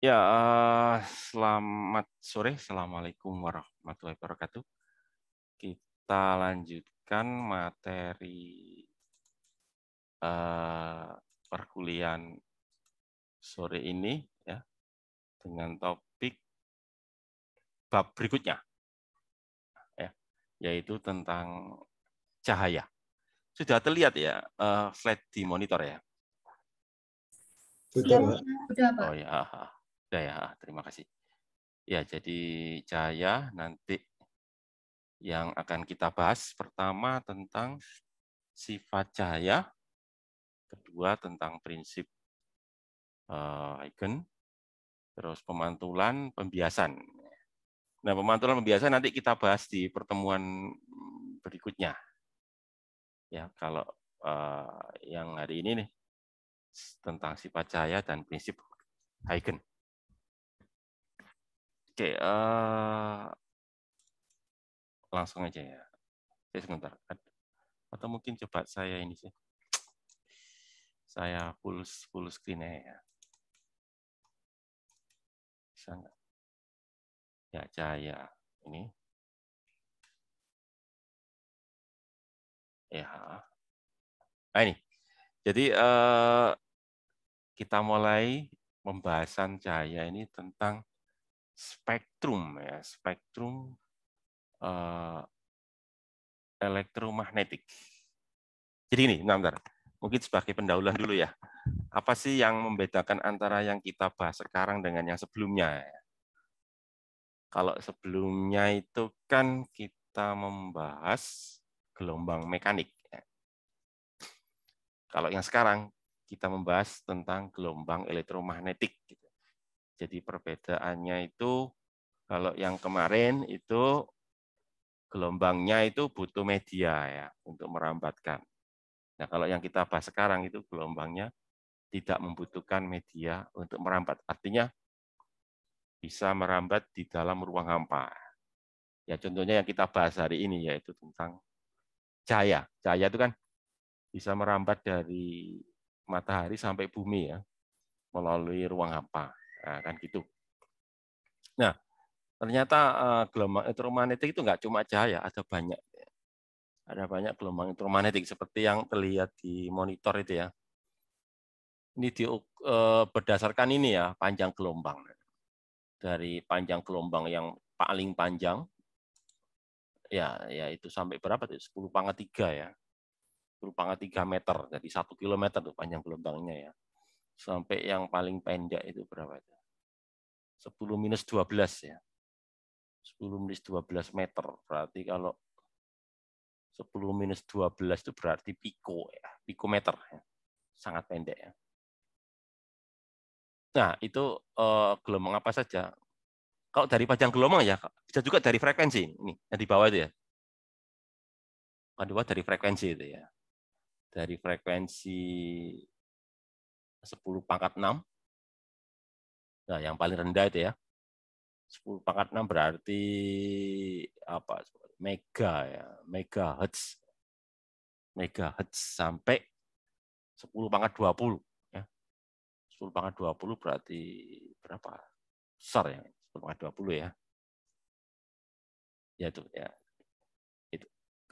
Ya, selamat sore. Assalamualaikum warahmatullahi wabarakatuh. Kita lanjutkan materi perkuliahan sore ini ya dengan topik bab berikutnya ya, yaitu tentang cahaya. Sudah terlihat ya slide di monitor ya? Sudah, Pak. Sudah, Pak. Oh ya, sudah ya. Terima kasih. Ya, jadi cahaya nanti yang akan kita bahas pertama tentang sifat cahaya, kedua tentang prinsip Huygens, terus pemantulan, pembiasan. Nah, pemantulan pembiasan nanti kita bahas di pertemuan berikutnya. Ya, kalau yang hari ini nih tentang sifat cahaya dan prinsip Huygens. Oke, langsung aja ya. Oke, sebentar. Atau mungkin coba saya ini sih. Saya full screen ya. Bisa nggak? Ya, cahaya ini. Ya. Nah, ini. Jadi kita mulai pembahasan cahaya ini tentang spektrum ya, spektrum elektromagnetik. Jadi ini, bentar. Mungkin sebagai pendahuluan dulu ya. Apa sih yang membedakan antara yang kita bahas sekarang dengan yang sebelumnya? Kalau sebelumnya itu kan kita membahas gelombang mekanik. Kalau yang sekarang kita membahas tentang gelombang elektromagnetik. Jadi perbedaannya itu kalau yang kemarin itu gelombangnya itu butuh media ya untuk merambatkan. Nah, kalau yang kita bahas sekarang itu gelombangnya tidak membutuhkan media untuk merambat. Artinya bisa merambat di dalam ruang hampa. Ya, contohnya yang kita bahas hari ini yaitu tentang cahaya. Cahaya itu kan bisa merambat dari matahari sampai bumi ya melalui ruang hampa. Nah, kan gitu. Nah, ternyata gelombang elektromagnetik itu nggak cuma cahaya, ada banyak. Ada banyak gelombang elektromagnetik seperti yang terlihat di monitor itu ya. Ini berdasarkan ini ya, panjang gelombang. Dari panjang gelombang yang paling panjang, ya itu sampai berapa tuh? 10 pangkat 3 ya. 10 pangkat 3 meter, jadi 1 kilometer tuh panjang gelombangnya ya. Sampai yang paling pendek itu berapa itu? 10 minus 12 ya. 10 minus 12 meter, berarti kalau 10 minus 12 itu berarti piko ya, pikometer ya. Sangat pendek ya. Nah, itu gelombang apa saja? Kalau dari panjang gelombang ya, bisa juga dari frekuensi. Ini yang di bawah itu ya. Yang di bawah dari frekuensi itu ya. Dari frekuensi 10 pangkat 6. Nah, yang paling rendah itu ya. 10 pangkat 6 berarti apa? Mega ya, megahertz. Megahertz sampai 10 pangkat 20 ya. 10 pangkat 20 berarti berapa? Besar ya, 10 pangkat 20 ya. Ya itu ya. Itu.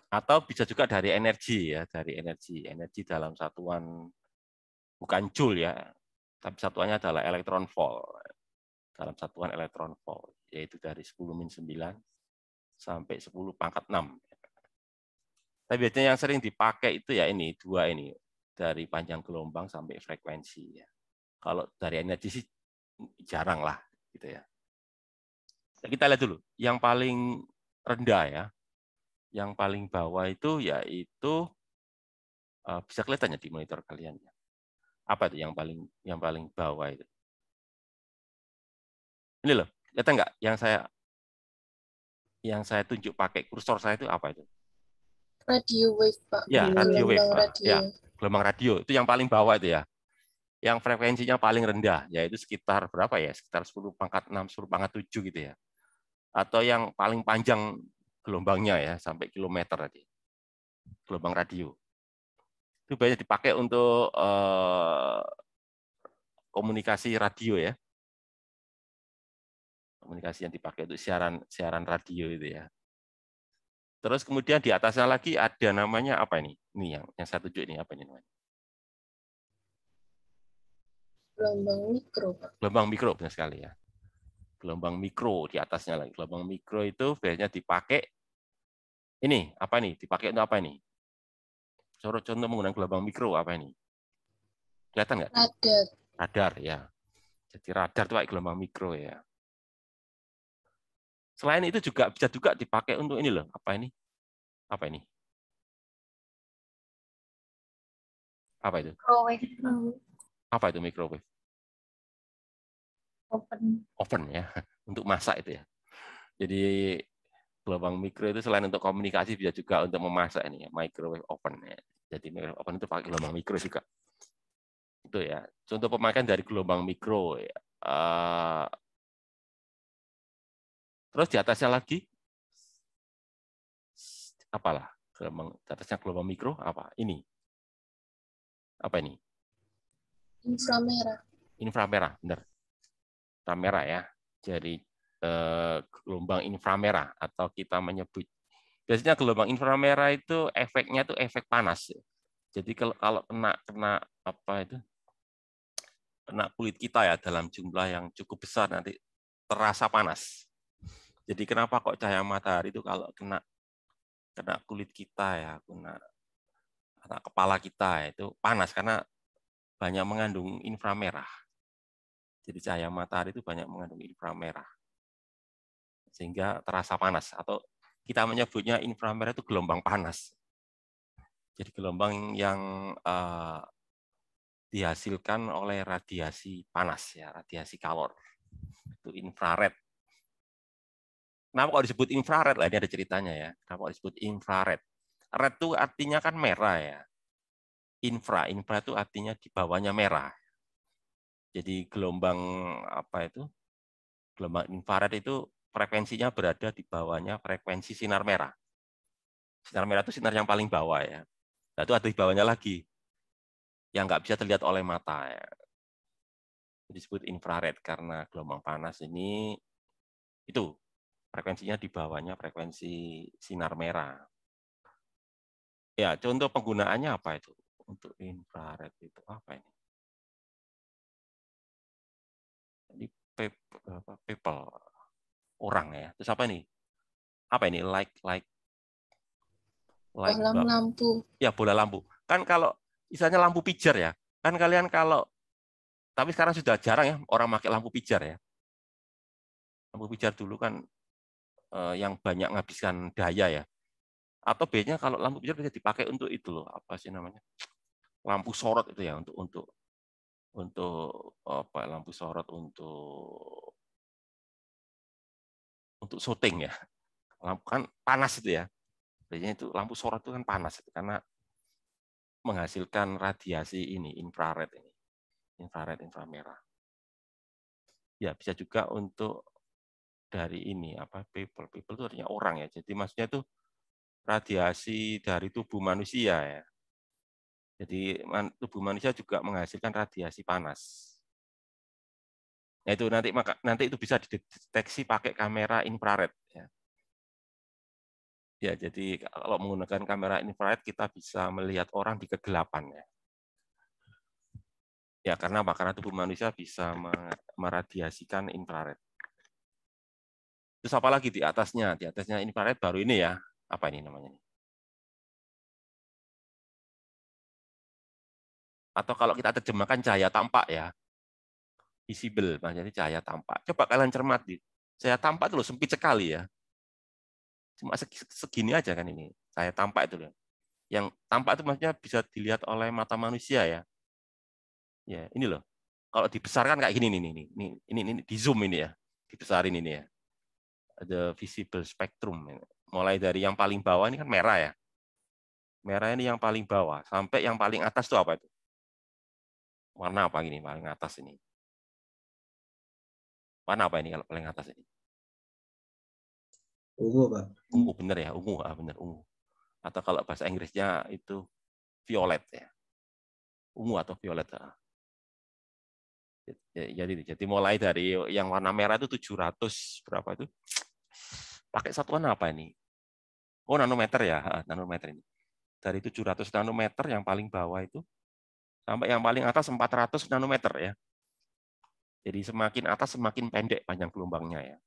Atau bisa juga dari energi ya, dari energi. Energi dalam satuan bukan joule ya, tapi satuannya adalah elektron volt. Dalam satuan elektron volt, yaitu dari 10 min 9 sampai 10 pangkat 6. Tapi biasanya yang sering dipakai itu ya ini, dua ini, dari panjang gelombang sampai frekuensi. Ya. Kalau dari energi sih jarang lah, gitu ya. Kita lihat dulu, yang paling rendah ya, yang paling bawah itu yaitu bisa kelihatan ya di monitor kalian. Apa itu yang paling bawah itu? Ini loh, kelihatan nggak yang saya tunjuk pakai kursor saya itu apa itu? Radio wave, Pak. Ya, radio wave. Gelombang radio. Ya, gelombang radio itu yang paling bawah itu ya. Yang frekuensinya paling rendah, yaitu sekitar berapa ya? Sekitar 10 pangkat 6, 10 pangkat 7 gitu ya. Atau yang paling panjang gelombangnya ya, sampai kilometer tadi. Gelombang radio. Itu banyak dipakai untuk komunikasi radio ya. Komunikasi yang dipakai untuk siaran radio itu ya. Terus kemudian di atasnya lagi ada namanya apa ini? Ini yang saya tunjuk ini apa ini namanya? Gelombang mikro, Pak. Gelombang mikro, benar sekali ya. Gelombang mikro di atasnya lagi. Gelombang mikro itu biasanya dipakai ini apa ini? Dipakai untuk apa ini? Contoh menggunakan gelombang mikro apa ini? Kelihatan nggak? Radar. Radar ya. Jadi radar itu pakai gelombang mikro ya. Selain itu juga bisa juga dipakai untuk ini loh. Apa ini? Apa ini? Apa itu? Microwave. Apa itu microwave? Open. Oven ya. Untuk masak itu ya. Jadi gelombang mikro itu selain untuk komunikasi bisa juga untuk memasak ini ya, microwave oven ya. Jadi microwave oven itu pakai gelombang mikro juga. Itu ya. Contoh pemakaian dari gelombang mikro ya. Terus di atasnya lagi apalah? Gelombang di atasnya gelombang mikro apa? Ini. Apa ini? Inframerah. Inframerah, benar. Inframerah ya. Jadi gelombang inframerah atau kita menyebut biasanya gelombang inframerah itu efeknya itu efek panas. Jadi kalau kena apa itu? Kena kulit kita ya dalam jumlah yang cukup besar nanti terasa panas. Jadi kenapa kok cahaya matahari itu kalau kena kulit kita ya, kena kepala kita itu panas karena banyak mengandung inframerah. Jadi cahaya matahari itu banyak mengandung inframerah. Sehingga terasa panas atau kita menyebutnya inframerah itu gelombang panas. Jadi gelombang yang dihasilkan oleh radiasi panas ya, radiasi kalor. Itu infrared. Kenapa kok disebut infrared? Lah ini ada ceritanya ya. Kenapa kok disebut infrared? Red itu artinya kan merah ya. Infra itu artinya di bawahnya merah. Jadi gelombang apa itu? Gelombang infrared itu frekuensinya berada di bawahnya frekuensi sinar merah. Sinar merah itu sinar yang paling bawah ya. Nah, itu ada di bawahnya lagi yang nggak bisa terlihat oleh mata ya. Disebut infrared karena gelombang panas ini itu frekuensinya di bawahnya frekuensi sinar merah. Ya, contoh penggunaannya apa itu? Untuk infrared itu apa ini? Ini people orang ya. Terus apa ini? Apa ini? Like Bohlam lampu. Ya, bola lampu. Kan kalau misalnya lampu pijar ya. Kan kalian kalau tapi sekarang sudah jarang ya orang pakai lampu pijar ya. Lampu pijar dulu kan yang banyak menghabiskan daya ya. Atau biasanya kalau lampu pijar bisa dipakai untuk itu loh, apa sih namanya? Lampu sorot itu ya untuk apa lampu sorot untuk syuting ya. Lampu kan panas itu ya. Biasanya itu lampu sorot itu kan panas itu, karena menghasilkan radiasi ini infrared ini. Inframerah. Ya, bisa juga untuk dari ini apa people itu artinya orang ya. Jadi maksudnya itu radiasi dari tubuh manusia ya. Jadi tubuh manusia juga menghasilkan radiasi panas. Nah, itu nanti itu bisa dideteksi pakai kamera infrared ya. Ya, jadi kalau menggunakan kamera infrared kita bisa melihat orang di kegelapan ya. Ya, karena apa? Karena tubuh manusia bisa meradiasikan infrared. Terus apa lagi di atasnya? Di atasnya infrared baru ini ya. Apa ini namanya? Atau kalau kita terjemahkan cahaya tampak ya. Visible, maksudnya cahaya tampak. Coba kalian cermati. Cahaya tampak itu loh sempit sekali ya. Cuma segini aja kan ini. Cahaya tampak itu loh. Yang tampak itu maksudnya bisa dilihat oleh mata manusia ya. Ya, ini loh. Kalau dibesarkan kayak gini nih. Ini di zoom ini ya. Dibesarin ini ya. Ada visible spectrum. Mulai dari yang paling bawah ini kan merah ya. Merah ini yang paling bawah sampai yang paling atas itu apa itu? Warna apa ini paling atas ini? Warna apa ini kalau paling atas ini? Ungu, Pak. Ungu, bener ya, ungu, bener ungu. Atau kalau bahasa Inggrisnya itu violet ya. Ungu atau violet. Jadi mulai dari yang warna merah itu 700 berapa itu? Pakai satuan apa ini? Oh, nanometer ya, nanometer ini. Dari 700 nanometer yang paling bawah itu sampai yang paling atas 400 nanometer ya. Jadi semakin atas semakin pendek panjang gelombangnya ya.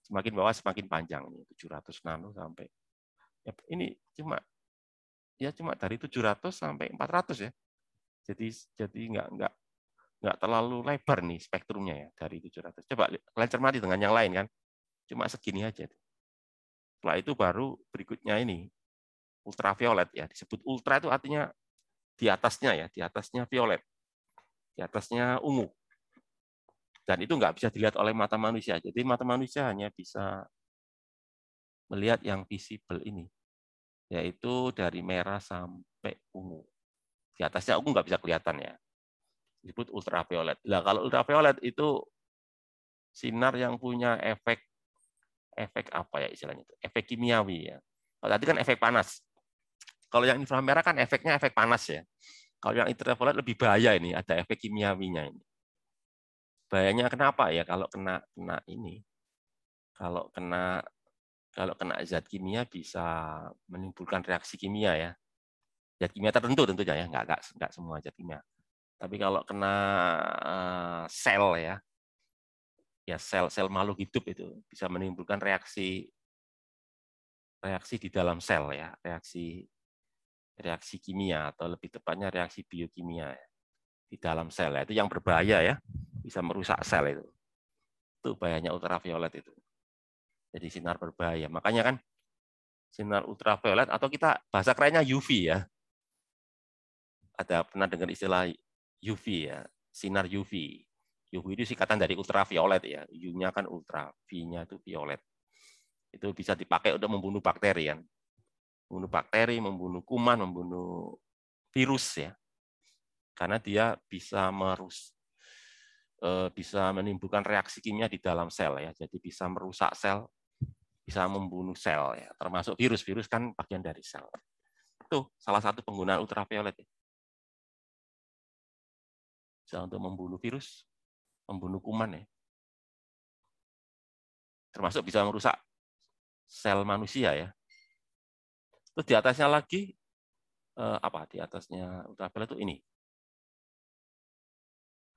Semakin bawah semakin panjang nih, 700 nano sampai ya, ini cuma dari 700 sampai 400 ya. Jadi nggak terlalu lebar nih spektrumnya ya dari 700. Coba kalian cermati dengan yang lain kan. Cuma segini aja. Setelah itu baru berikutnya ini ultraviolet ya. Disebut ultra itu artinya di atasnya ya, di atasnya violet, di atasnya ungu. Dan itu nggak bisa dilihat oleh mata manusia. Jadi mata manusia hanya bisa melihat yang visible ini, yaitu dari merah sampai ungu. Di atasnya ungu nggak bisa kelihatan ya. Disebut ultraviolet. Nah, kalau ultraviolet itu sinar yang punya efek apa ya istilahnya itu? Efek kimiawi ya. Kalau tadi kan efek panas. Kalau yang inframerah kan efeknya efek panas ya. Kalau yang ultraviolet lebih bahaya ini, ada efek kimiawinya ini. Bahayanya kenapa ya kalau kena ini? Kalau kena zat kimia bisa menimbulkan reaksi kimia ya. Zat kimia tertentu tentunya ya, nggak semua zat kimia. Tapi kalau kena sel ya sel-sel makhluk hidup itu bisa menimbulkan reaksi di dalam sel ya, reaksi kimia atau lebih tepatnya reaksi biokimia ya, di dalam sel ya. Itu yang berbahaya ya, bisa merusak sel itu. Itu bahayanya ultraviolet itu. Jadi sinar berbahaya. Makanya kan sinar ultraviolet atau kita bahasa kerennya UV ya. Ada pernah dengar istilah UV ya, sinar UV. UV itu singkatan dari ultraviolet ya. U-nya kan ultra, V-nya itu violet. Itu bisa dipakai untuk membunuh bakteri kan. Membunuh bakteri, membunuh kuman, membunuh virus ya. Karena dia bisa menimbulkan reaksi kimia di dalam sel ya. Jadi bisa merusak sel, bisa membunuh sel ya. Termasuk virus. Virus kan bagian dari sel. Itu salah satu penggunaan ultraviolet ya. Bisa untuk membunuh virus, membunuh kuman ya. Termasuk bisa merusak sel manusia ya. Terus di atasnya lagi apa? Di atasnya ultraviolet itu ini.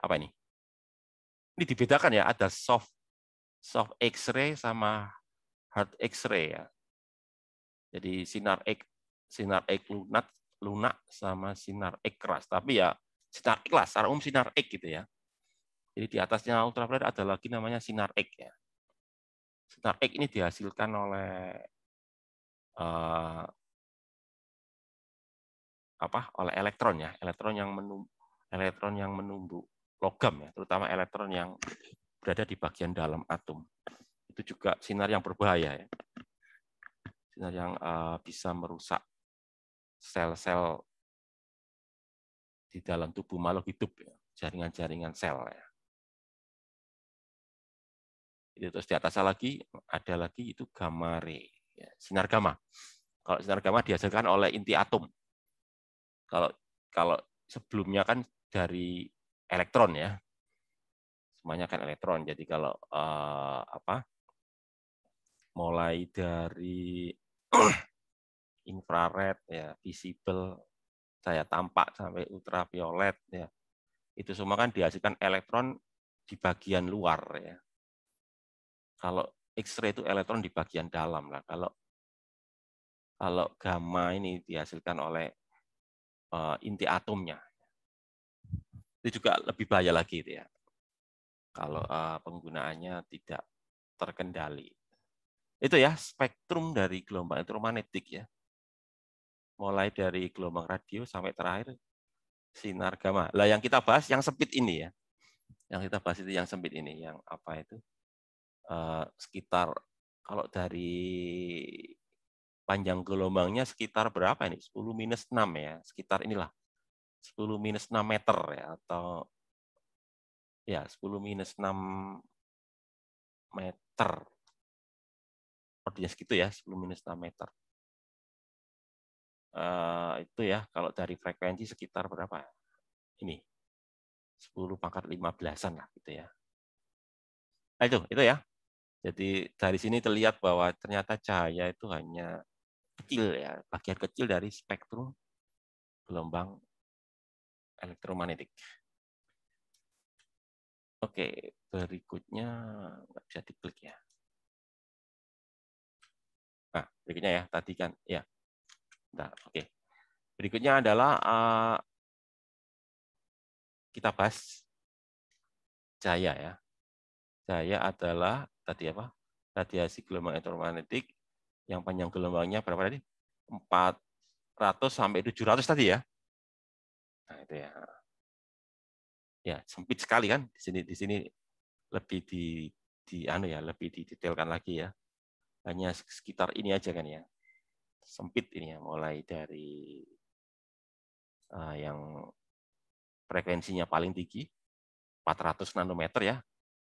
Apa ini? Ini dibedakan ya, ada soft X-ray sama hard X-ray ya. Jadi sinar X lunak sama sinar X keras. Tapi ya sinar X lah, secara umum sinar X gitu ya. Jadi di atasnya ultraviolet ada lagi namanya sinar X ya. Sinar X ini dihasilkan oleh oleh elektron ya, elektron yang menumbuh logam ya, terutama elektron yang berada di bagian dalam atom. Itu juga sinar yang berbahaya ya. Sinar yang bisa merusak sel-sel di dalam tubuh makhluk hidup ya, jaringan-jaringan sel ya. Itu terus di atasnya lagi ada lagi itu gamma ray, ya, sinar gamma. Kalau sinar gamma dihasilkan oleh inti atom. Kalau sebelumnya kan dari elektron ya, semuanya kan elektron. Jadi kalau mulai dari infrared ya, visible, cahaya tampak sampai ultraviolet ya, itu semua kan dihasilkan elektron di bagian luar ya. Kalau X-ray itu elektron di bagian dalam lah. Kalau gamma ini dihasilkan oleh inti atomnya. Itu juga lebih bahaya lagi itu ya. Kalau penggunaannya tidak terkendali. Itu ya spektrum dari gelombang elektromagnetik ya. Mulai dari gelombang radio sampai terakhir sinar gamma. Lah yang kita bahas yang sempit ini ya. Yang kita bahas itu yang sempit ini, yang apa itu? Sekitar kalau dari panjang gelombangnya sekitar berapa ini? 10-6 ya, sekitar inilah. 10-6 meter ya, atau ya 10-6 meter. Artinya segitu ya, 10-6 meter. Itu ya, kalau dari frekuensi sekitar berapa? Ini. 10 pangkat 15-an lah gitu ya. Nah, itu ya. Jadi dari sini terlihat bahwa ternyata cahaya itu hanya kecil ya, bagian kecil dari spektrum gelombang elektromagnetik. Oke, berikutnya nggak bisa diklik ya. Nah, berikutnya ya, tadi kan ya. Bentar, oke. Berikutnya adalah kita bahas cahaya ya. Cahaya adalah tadi apa? Radiasi gelombang elektromagnetik yang panjang gelombangnya berapa tadi? 400 sampai 700 tadi ya. Nah, itu ya. Ya, sempit sekali kan di sini lebih lebih didetailkan lagi ya. Hanya sekitar ini aja kan ya. Sempit ini ya, mulai dari yang frekuensinya paling tinggi 400 nanometer ya,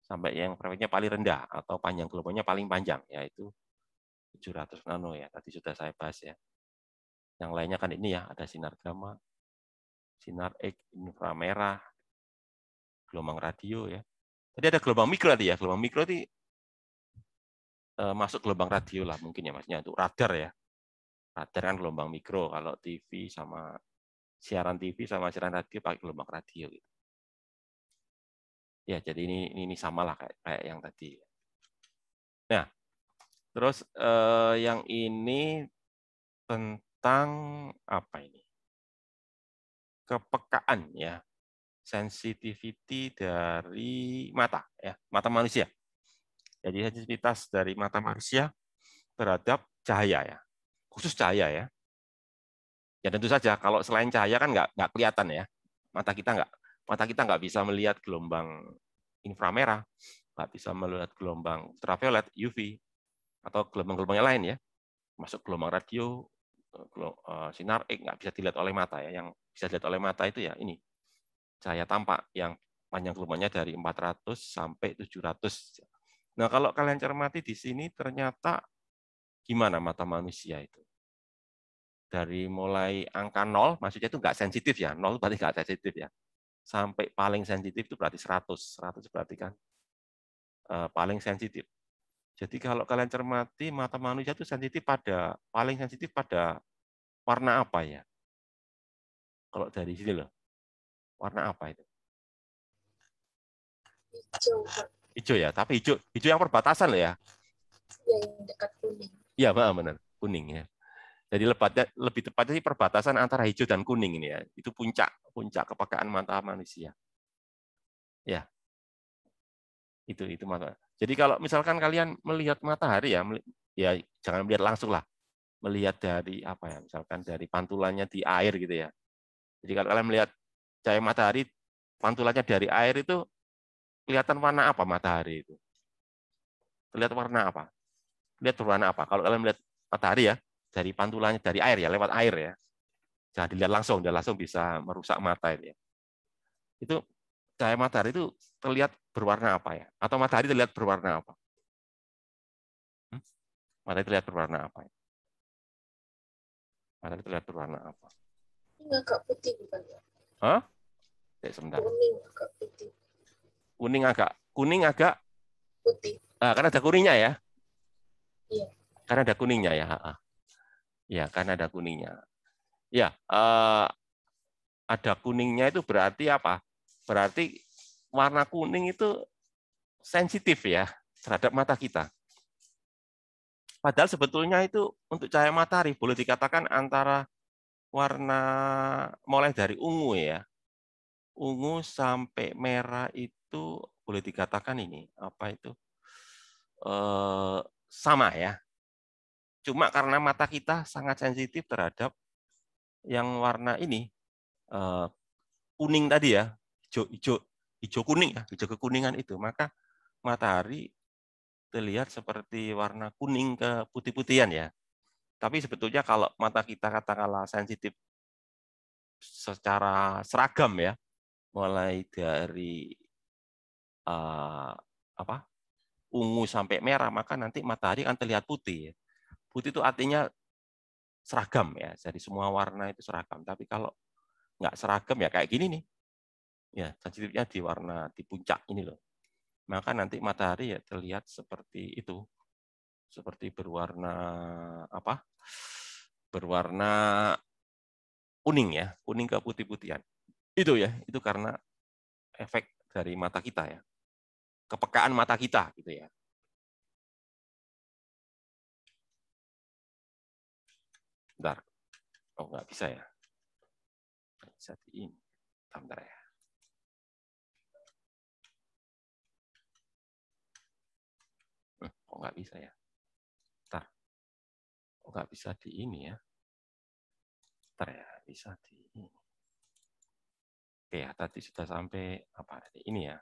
sampai yang frekuensinya paling rendah atau panjang gelombangnya paling panjang yaitu 700 nano ya. Tadi sudah saya bahas ya. Yang lainnya kan ini ya, ada sinar gamma, sinar X, inframerah, gelombang radio ya. Tadi ada gelombang mikro tadi ya. Gelombang mikro itu masuk gelombang radio lah mungkin ya, maksudnya itu radar ya. Radar kan gelombang mikro, kalau TV sama siaran TV sama siaran radio pakai gelombang radio gitu. Ya, jadi ini sama lah kayak yang tadi. Nah, terus yang ini tentang apa ini? Kepekaan ya, sensitivity dari mata ya, mata manusia. Jadi sensitivitas dari mata manusia terhadap cahaya ya, khusus cahaya ya. Ya tentu saja kalau selain cahaya kan nggak kelihatan ya, mata kita nggak bisa melihat gelombang inframerah, nggak bisa melihat gelombang ultraviolet UV atau gelombang-gelombang yang lain ya, masuk gelombang radio, sinar X nggak bisa dilihat oleh mata ya. Yang bisa dilihat oleh mata itu ya ini cahaya tampak yang panjang gelombangnya dari 400 sampai 700. Nah, kalau kalian cermati di sini ternyata gimana mata manusia itu? Dari mulai angka 0, maksudnya itu nggak sensitif ya, 0 berarti nggak sensitif ya, sampai paling sensitif itu berarti 100. 100 berarti kan paling sensitif. Jadi kalau kalian cermati, mata manusia itu paling sensitif pada warna apa ya? Kalau dari sini loh, warna apa itu? Hijau, Pak. Hijau ya, tapi hijau yang perbatasan loh ya. Ya, yang dekat kuning. Iya, benar, kuning ya. Jadi lebih tepatnya sih perbatasan antara hijau dan kuning ini ya. Itu puncak kepekaan mata manusia. Ya, itu mata. Jadi kalau misalkan kalian melihat matahari ya, ya jangan melihat langsung lah. Melihat dari apa ya, misalkan dari pantulannya di air gitu ya. Jadi kalau kalian melihat cahaya matahari, pantulannya dari air itu kelihatan warna apa matahari itu? Terlihat warna apa? Lihat berwarna apa? Kalau kalian melihat matahari ya, dari pantulannya dari air ya, lewat air ya. Jangan dilihat langsung, dia langsung bisa merusak mata itu ya. Itu cahaya matahari itu terlihat berwarna apa ya? Atau matahari terlihat berwarna apa? Matahari terlihat berwarna apa ya? Matahari terlihat berwarna apa? Ini agak putih bukan ya? Hah? Sebentar. Kuning agak putih. Kuning agak Putih. karena ada kuningnya ya. Iya. Karena ada kuningnya ya. Ya, karena ada kuningnya. Ya, ada kuningnya itu berarti apa? Berarti warna kuning itu sensitif ya terhadap mata kita. Padahal sebetulnya itu untuk cahaya matahari boleh dikatakan antara warna mulai dari ungu ya. Ungu sampai merah itu boleh dikatakan ini apa itu? Sama ya. Cuma karena mata kita sangat sensitif terhadap yang warna ini kuning tadi ya, hijau kuning ya, hijau kekuningan itu, maka matahari terlihat seperti warna kuning ke putih-putihan ya. Tapi sebetulnya kalau mata kita katakanlah sensitif secara seragam ya, mulai dari apa ungu sampai merah, maka nanti matahari akan terlihat putih. Putih itu artinya seragam ya, jadi semua warna itu seragam. Tapi kalau nggak seragam ya kayak gini nih, Ya, sensitifnya di puncak ini loh. Maka nanti matahari ya terlihat seperti itu. Seperti berwarna apa? Berwarna kuning ya, kuning ke putih-putihan. Itu ya, itu karena efek dari mata kita ya. Kepekaan mata kita gitu ya. Bentar. Oh, nggak bisa ya. Nggak bisa di ini. Bentar ya. Kok nggak bisa ya? Bentar. Kok nggak bisa di ini ya? Bentar ya, bisa di ini. Oke ya, tadi sudah sampai apa tadi? Ini ya.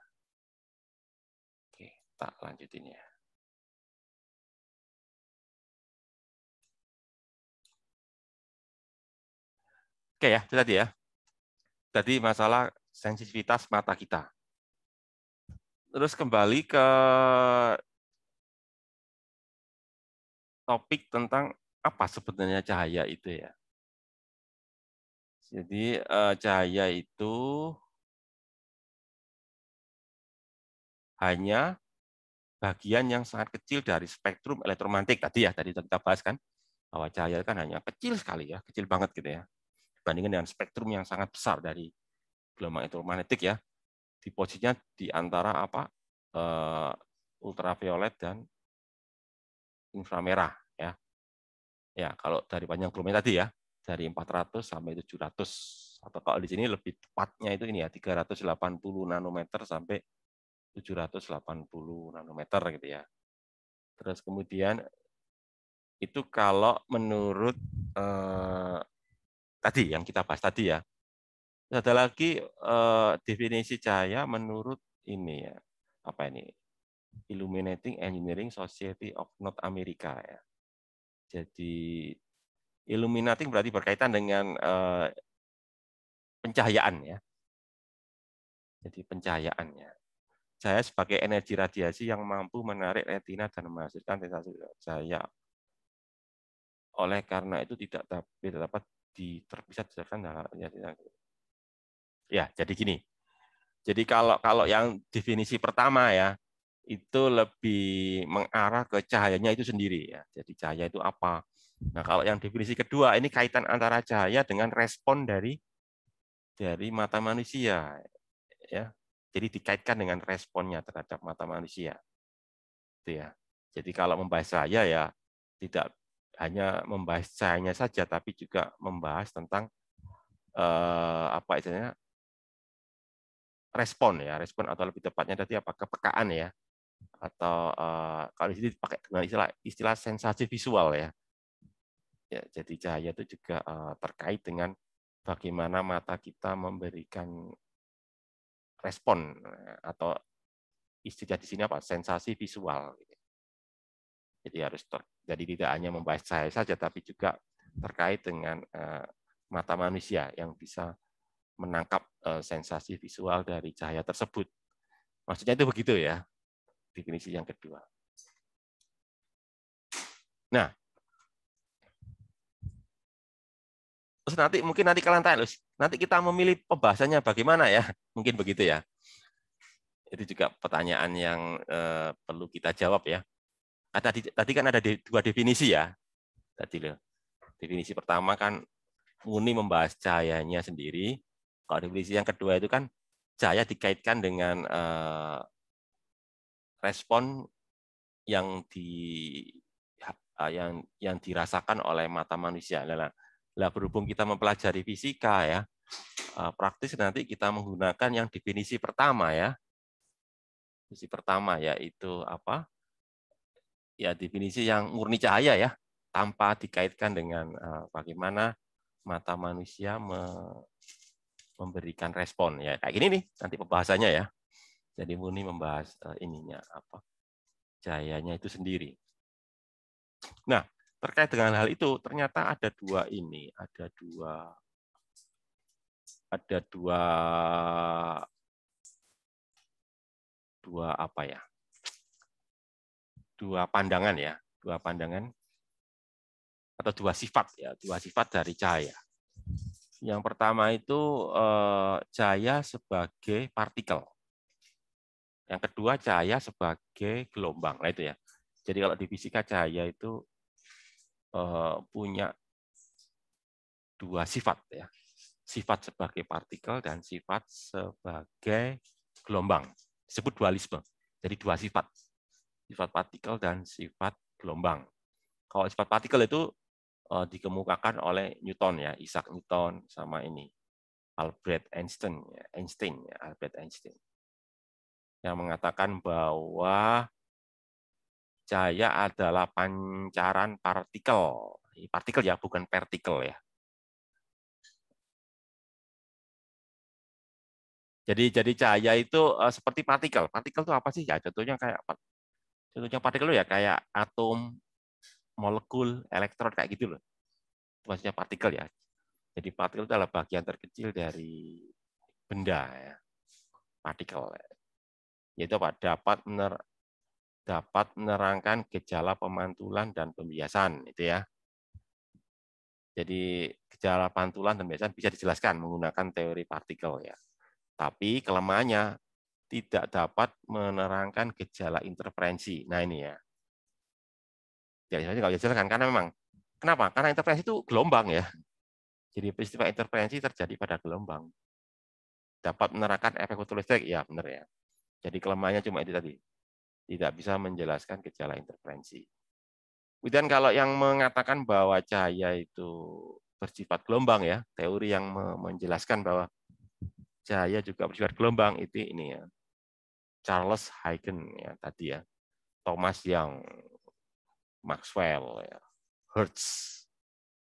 Oke, tak lanjutin ya. Oke ya, itu tadi ya. Tadi masalah sensitivitas mata kita. Terus kembali ke topik tentang apa sebenarnya cahaya itu ya. Jadi cahaya itu hanya bagian yang sangat kecil dari spektrum elektromagnetik tadi ya, tadi kita bahas kan bahwa cahaya kan hanya kecil sekali ya, kecil banget gitu ya, dibandingkan dengan spektrum yang sangat besar dari gelombang elektromagnetik ya, di posisinya di antara apa ultraviolet dan inframerah ya. Ya, kalau dari panjang gelombang tadi ya, dari 400 sampai 700 atau kalau di sini lebih tepatnya itu ini ya 380 nanometer sampai 780 nanometer gitu ya. Terus kemudian itu kalau menurut tadi yang kita bahas tadi ya. Ada lagi definisi cahaya menurut ini ya. Apa ini? Illuminating Engineering Society of North America ya. Jadi illuminating berarti berkaitan dengan pencahayaan ya. Jadi pencahayaannya. Cahaya sebagai energi radiasi yang mampu menarik retina dan menghasilkan sensasi cahaya. Oleh karena itu tidak dapat bisa dijelaskan dalam ya. Jadi gini. Jadi kalau yang definisi pertama ya itu lebih mengarah ke cahayanya itu sendiri ya. Jadi cahaya itu apa? Nah kalau yang definisi kedua ini kaitan antara cahaya dengan respon dari mata manusia ya. Jadi dikaitkan dengan responnya terhadap mata manusia. Itu ya. Jadi kalau membahas cahaya ya tidak hanya membahas cahayanya saja, tapi juga membahas tentang apa istilahnya respon ya, respon atau lebih tepatnya tadi apa kepekaan ya, atau kalau di sini dipakai dengan istilah sensasi visual ya. Ya, jadi cahaya itu juga terkait dengan bagaimana mata kita memberikan respon atau istilah di sini apa sensasi visual. Jadi jadi tidak hanya membahas cahaya saja, tapi juga terkait dengan mata manusia yang bisa menangkap sensasi visual dari cahaya tersebut. Maksudnya itu begitu ya, definisi yang kedua. Nah, terus mungkin nanti kalian tanya, nanti kita memilih pembahasannya bagaimana ya? Mungkin begitu ya. Itu juga pertanyaan yang perlu kita jawab ya. Tadi kan ada dua definisi ya. Tadi loh. Definisi pertama kan murni membahas cahayanya sendiri. Kalau definisi yang kedua itu kan cahaya dikaitkan dengan respon yang yang dirasakan oleh mata manusia. Lah berhubung kita mempelajari fisika ya, praktis nanti kita menggunakan yang definisi pertama ya. Definisi pertama yaitu apa? Ya definisi yang murni cahaya ya, tanpa dikaitkan dengan bagaimana mata manusia memberikan respon ya. Kayak gini nih nanti pembahasannya ya. Jadi murni membahas ininya apa? Cahayanya itu sendiri. Nah, terkait dengan hal itu ternyata ada dua apa ya? Dua pandangan ya, atau dua sifat ya, dua sifat dari cahaya. Yang pertama itu cahaya sebagai partikel. Yang kedua cahaya sebagai gelombang. Nah itu ya. Jadi kalau di fisika cahaya itu punya dua sifat ya. Sifat sebagai partikel dan sifat sebagai gelombang. Disebut dualisme. Jadi dua sifat. Sifat partikel dan sifat gelombang. Kalau sifat partikel itu dikemukakan oleh Newton ya, Isaac Newton sama ini Albert Einstein ya, Albert Einstein yang mengatakan bahwa cahaya adalah pancaran partikel. Partikel ya, bukan partikel ya. Jadi cahaya itu seperti partikel. Partikel itu apa sih? Ya contohnya partikel itu ya kayak atom, molekul, elektron kayak gitu loh. Itu maksudnya partikel ya. Jadi partikel itu adalah bagian terkecil dari benda ya. Partikel. Yaitu apa? Dapat menerangkan gejala pemantulan dan pembiasan itu ya. Jadi gejala pantulan dan pembiasan bisa dijelaskan menggunakan teori partikel ya. Tapi kelemahannya tidak dapat menerangkan gejala interferensi. Nah ini ya. Jadi saya nggak bisa jelaskan karena memang kenapa? Karena interferensi itu gelombang ya. Jadi peristiwa interferensi terjadi pada gelombang. Dapat menerangkan efek fotolistrik, ya benar ya. Jadi kelemahannya cuma itu tadi. Tidak bisa menjelaskan gejala interferensi. Kemudian kalau yang mengatakan bahwa cahaya itu bersifat gelombang ya, teori yang menjelaskan bahwa cahaya juga bersifat gelombang itu ini ya. Charles Huygens ya tadi ya. Thomas Young, Maxwell ya. Hertz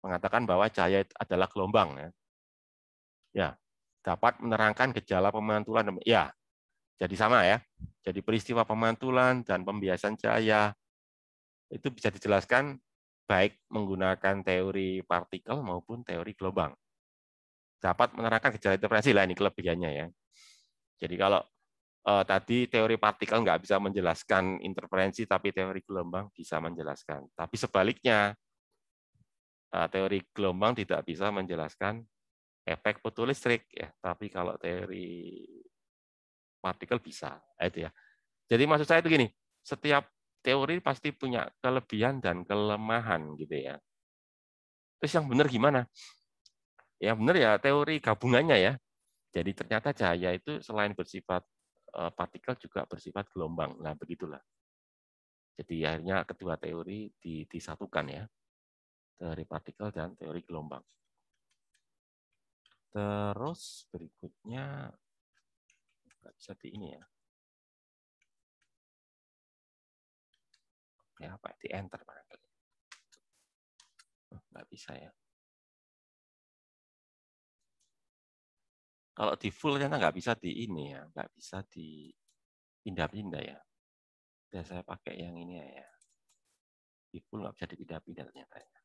mengatakan bahwa cahaya adalah gelombang ya. Ya, dapat menerangkan gejala pemantulan ya. Jadi sama ya. Jadi peristiwa pemantulan dan pembiasan cahaya itu bisa dijelaskan baik menggunakan teori partikel maupun teori gelombang. Dapat menerangkan gejala interferensi lah ini kelebihannya ya. Jadi kalau tadi teori partikel nggak bisa menjelaskan interferensi, tapi teori gelombang bisa menjelaskan. Tapi sebaliknya, teori gelombang tidak bisa menjelaskan efek fotolistrik ya. Tapi kalau teori partikel bisa, itu ya. Jadi maksud saya itu gini, setiap teori pasti punya kelebihan dan kelemahan gitu ya. Terus yang benar gimana? Yang benar ya teori gabungannya ya. Jadi ternyata cahaya itu selain bersifat partikel juga bersifat gelombang. Nah, begitulah. Jadi akhirnya kedua teori disatukan ya. Teori partikel dan teori gelombang. Terus berikutnya nggak bisa di ini ya. Ya apa di enter barangkali. Nggak bisa ya. Kalau di full ternyata nggak bisa di ini ya, nggak bisa dipindah-pindah ya. Dan saya pakai yang ini ya. Di full nggak bisa dipindah-pindah ternyata ya.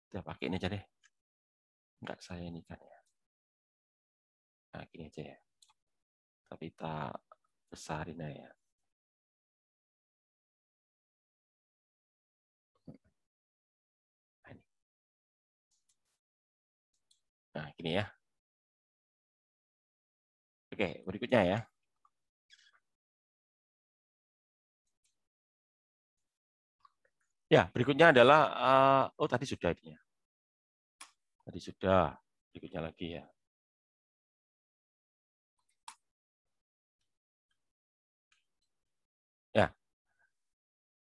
Kita pakai ini aja deh. Nggak saya ini kan ya. Nah gini aja ya. Tapi kita besarin aja. Nah gini ya. Oke berikutnya ya. Ya berikutnya adalah oh tadi sudah ini ya. Tadi sudah. Berikutnya lagi ya. Ya.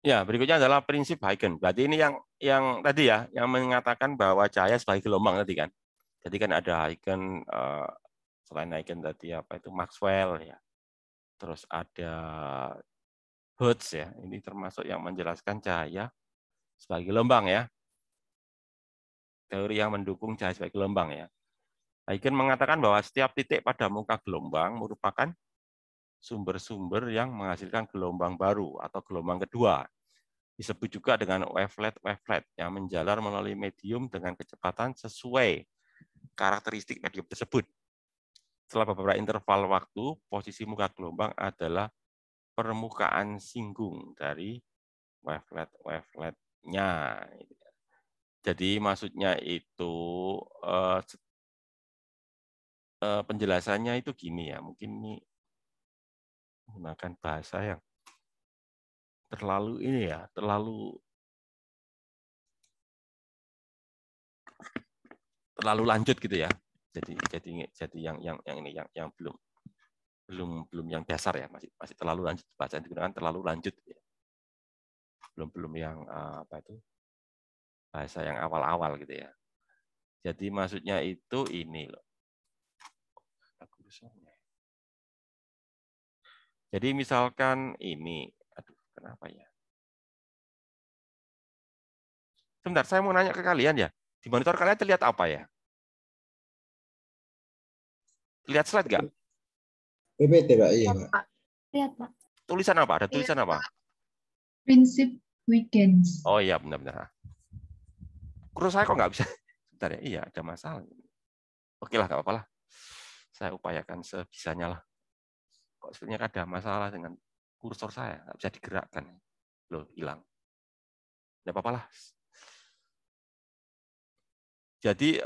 Ya, berikutnya adalah prinsip Huygens. Berarti ini yang tadi ya, yang mengatakan bahwa cahaya sebagai gelombang tadi kan. Jadi kan ada Huygens, selain Huygens tadi apa itu Maxwell ya. Terus ada Hertz ya. Ini termasuk yang menjelaskan cahaya sebagai gelombang ya. Teori yang mendukung cahaya sebagai gelombang ya. Huygens mengatakan bahwa setiap titik pada muka gelombang merupakan sumber-sumber yang menghasilkan gelombang baru atau gelombang kedua. Disebut juga dengan wavelet yang menjalar melalui medium dengan kecepatan sesuai karakteristik medium tersebut. Setelah beberapa interval waktu, posisi muka gelombang adalah permukaan singgung dari wavelet-waveletnya. Jadi maksudnya itu penjelasannya itu gini ya, mungkin ini menggunakan bahasa yang terlalu ini ya, terlalu lanjut gitu ya. Jadi yang ini yang belum yang dasar ya, masih terlalu lanjut, bahasa yang digunakan terlalu lanjut ya. Belum yang apa itu? Bahasa yang awal-awal gitu ya. Jadi maksudnya itu ini loh. Jadi misalkan ini, aduh kenapa ya? Sebentar, saya mau nanya ke kalian ya. Di monitor kalian terlihat apa ya? Lihat slide nggak? PPT, Pak. Iya, Lihat, Pak. Pak. Lihat, Pak. Tulisan apa? Ada tulisan Lihat, apa? Pak. Prinsip weekends. Oh iya, benar-benar. Kursus saya kok nggak bisa? Sebentar ya, iya ada masalah. Oke lah, nggak apa-apa lah. Saya upayakan sebisanya lah. Kok sebenarnya ada masalah dengan kursor saya, nggak bisa digerakkan. Loh, hilang. Nggak apa-apa lah. Jadi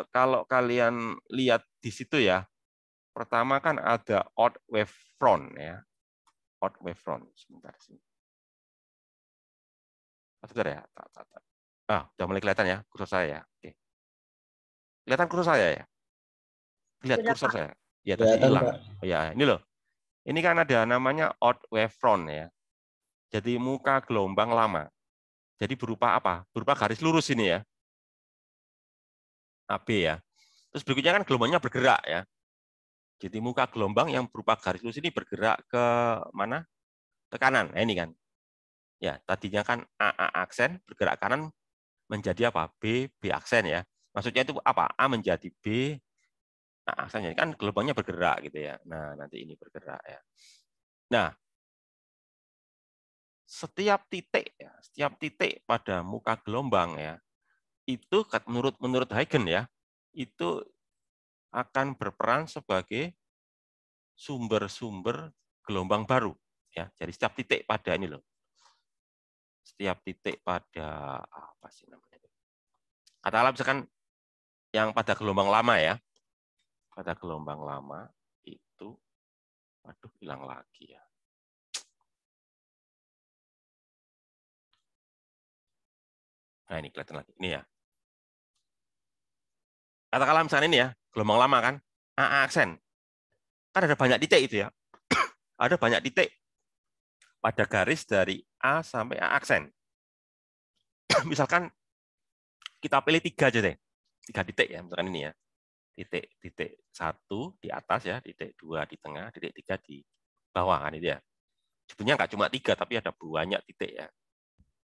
kalau kalian lihat di situ ya, pertama kan ada odd wavefront ya, odd wavefront. Sebentar sih. Sebentar ya. Udah mulai kelihatan ya kursor saya ya. Oke. Kelihatan kursor saya ya. Lihat Sudah, kursor Pak. saya. Ya tadi Kelihatan, hilang. Pak. Oh, ya ini loh. Ini kan ada namanya odd wavefront ya. Jadi muka gelombang lama. Jadi berupa apa? Berupa garis lurus ini ya. AB ya. Terus berikutnya kan gelombangnya bergerak ya. Jadi muka gelombang yang berupa garis lurus ini bergerak ke mana? Ke kanan. Nah, ini kan. Ya, tadinya kan AA aksen bergerak kanan menjadi apa? B aksen ya. Maksudnya itu apa? A menjadi B, A aksen. Jadi kan gelombangnya bergerak gitu ya. Nah, nanti ini bergerak ya. Nah, setiap titik pada muka gelombang ya, itu menurut Huygens ya, itu akan berperan sebagai sumber-sumber gelombang baru ya. Jadi setiap titik pada ini loh. Setiap titik pada apa sih namanya? Katakanlah misalkan yang pada gelombang lama ya. Pada gelombang lama itu aduh hilang lagi ya. Nah, ini kelihatan lagi. Ini ya. Katakanlah misalnya ini ya, gelombang lama kan, AA aksen. Kan ada banyak titik itu ya. Ada banyak titik pada garis dari A sampai A aksen. Misalkan kita pilih 3 aja deh. 3 titik ya, misalkan ini ya. Titik 1 di atas ya, titik 2 di tengah, titik 3 di bawah kan itu ya. Sebenarnya nggak cuma 3, tapi ada banyak titik ya.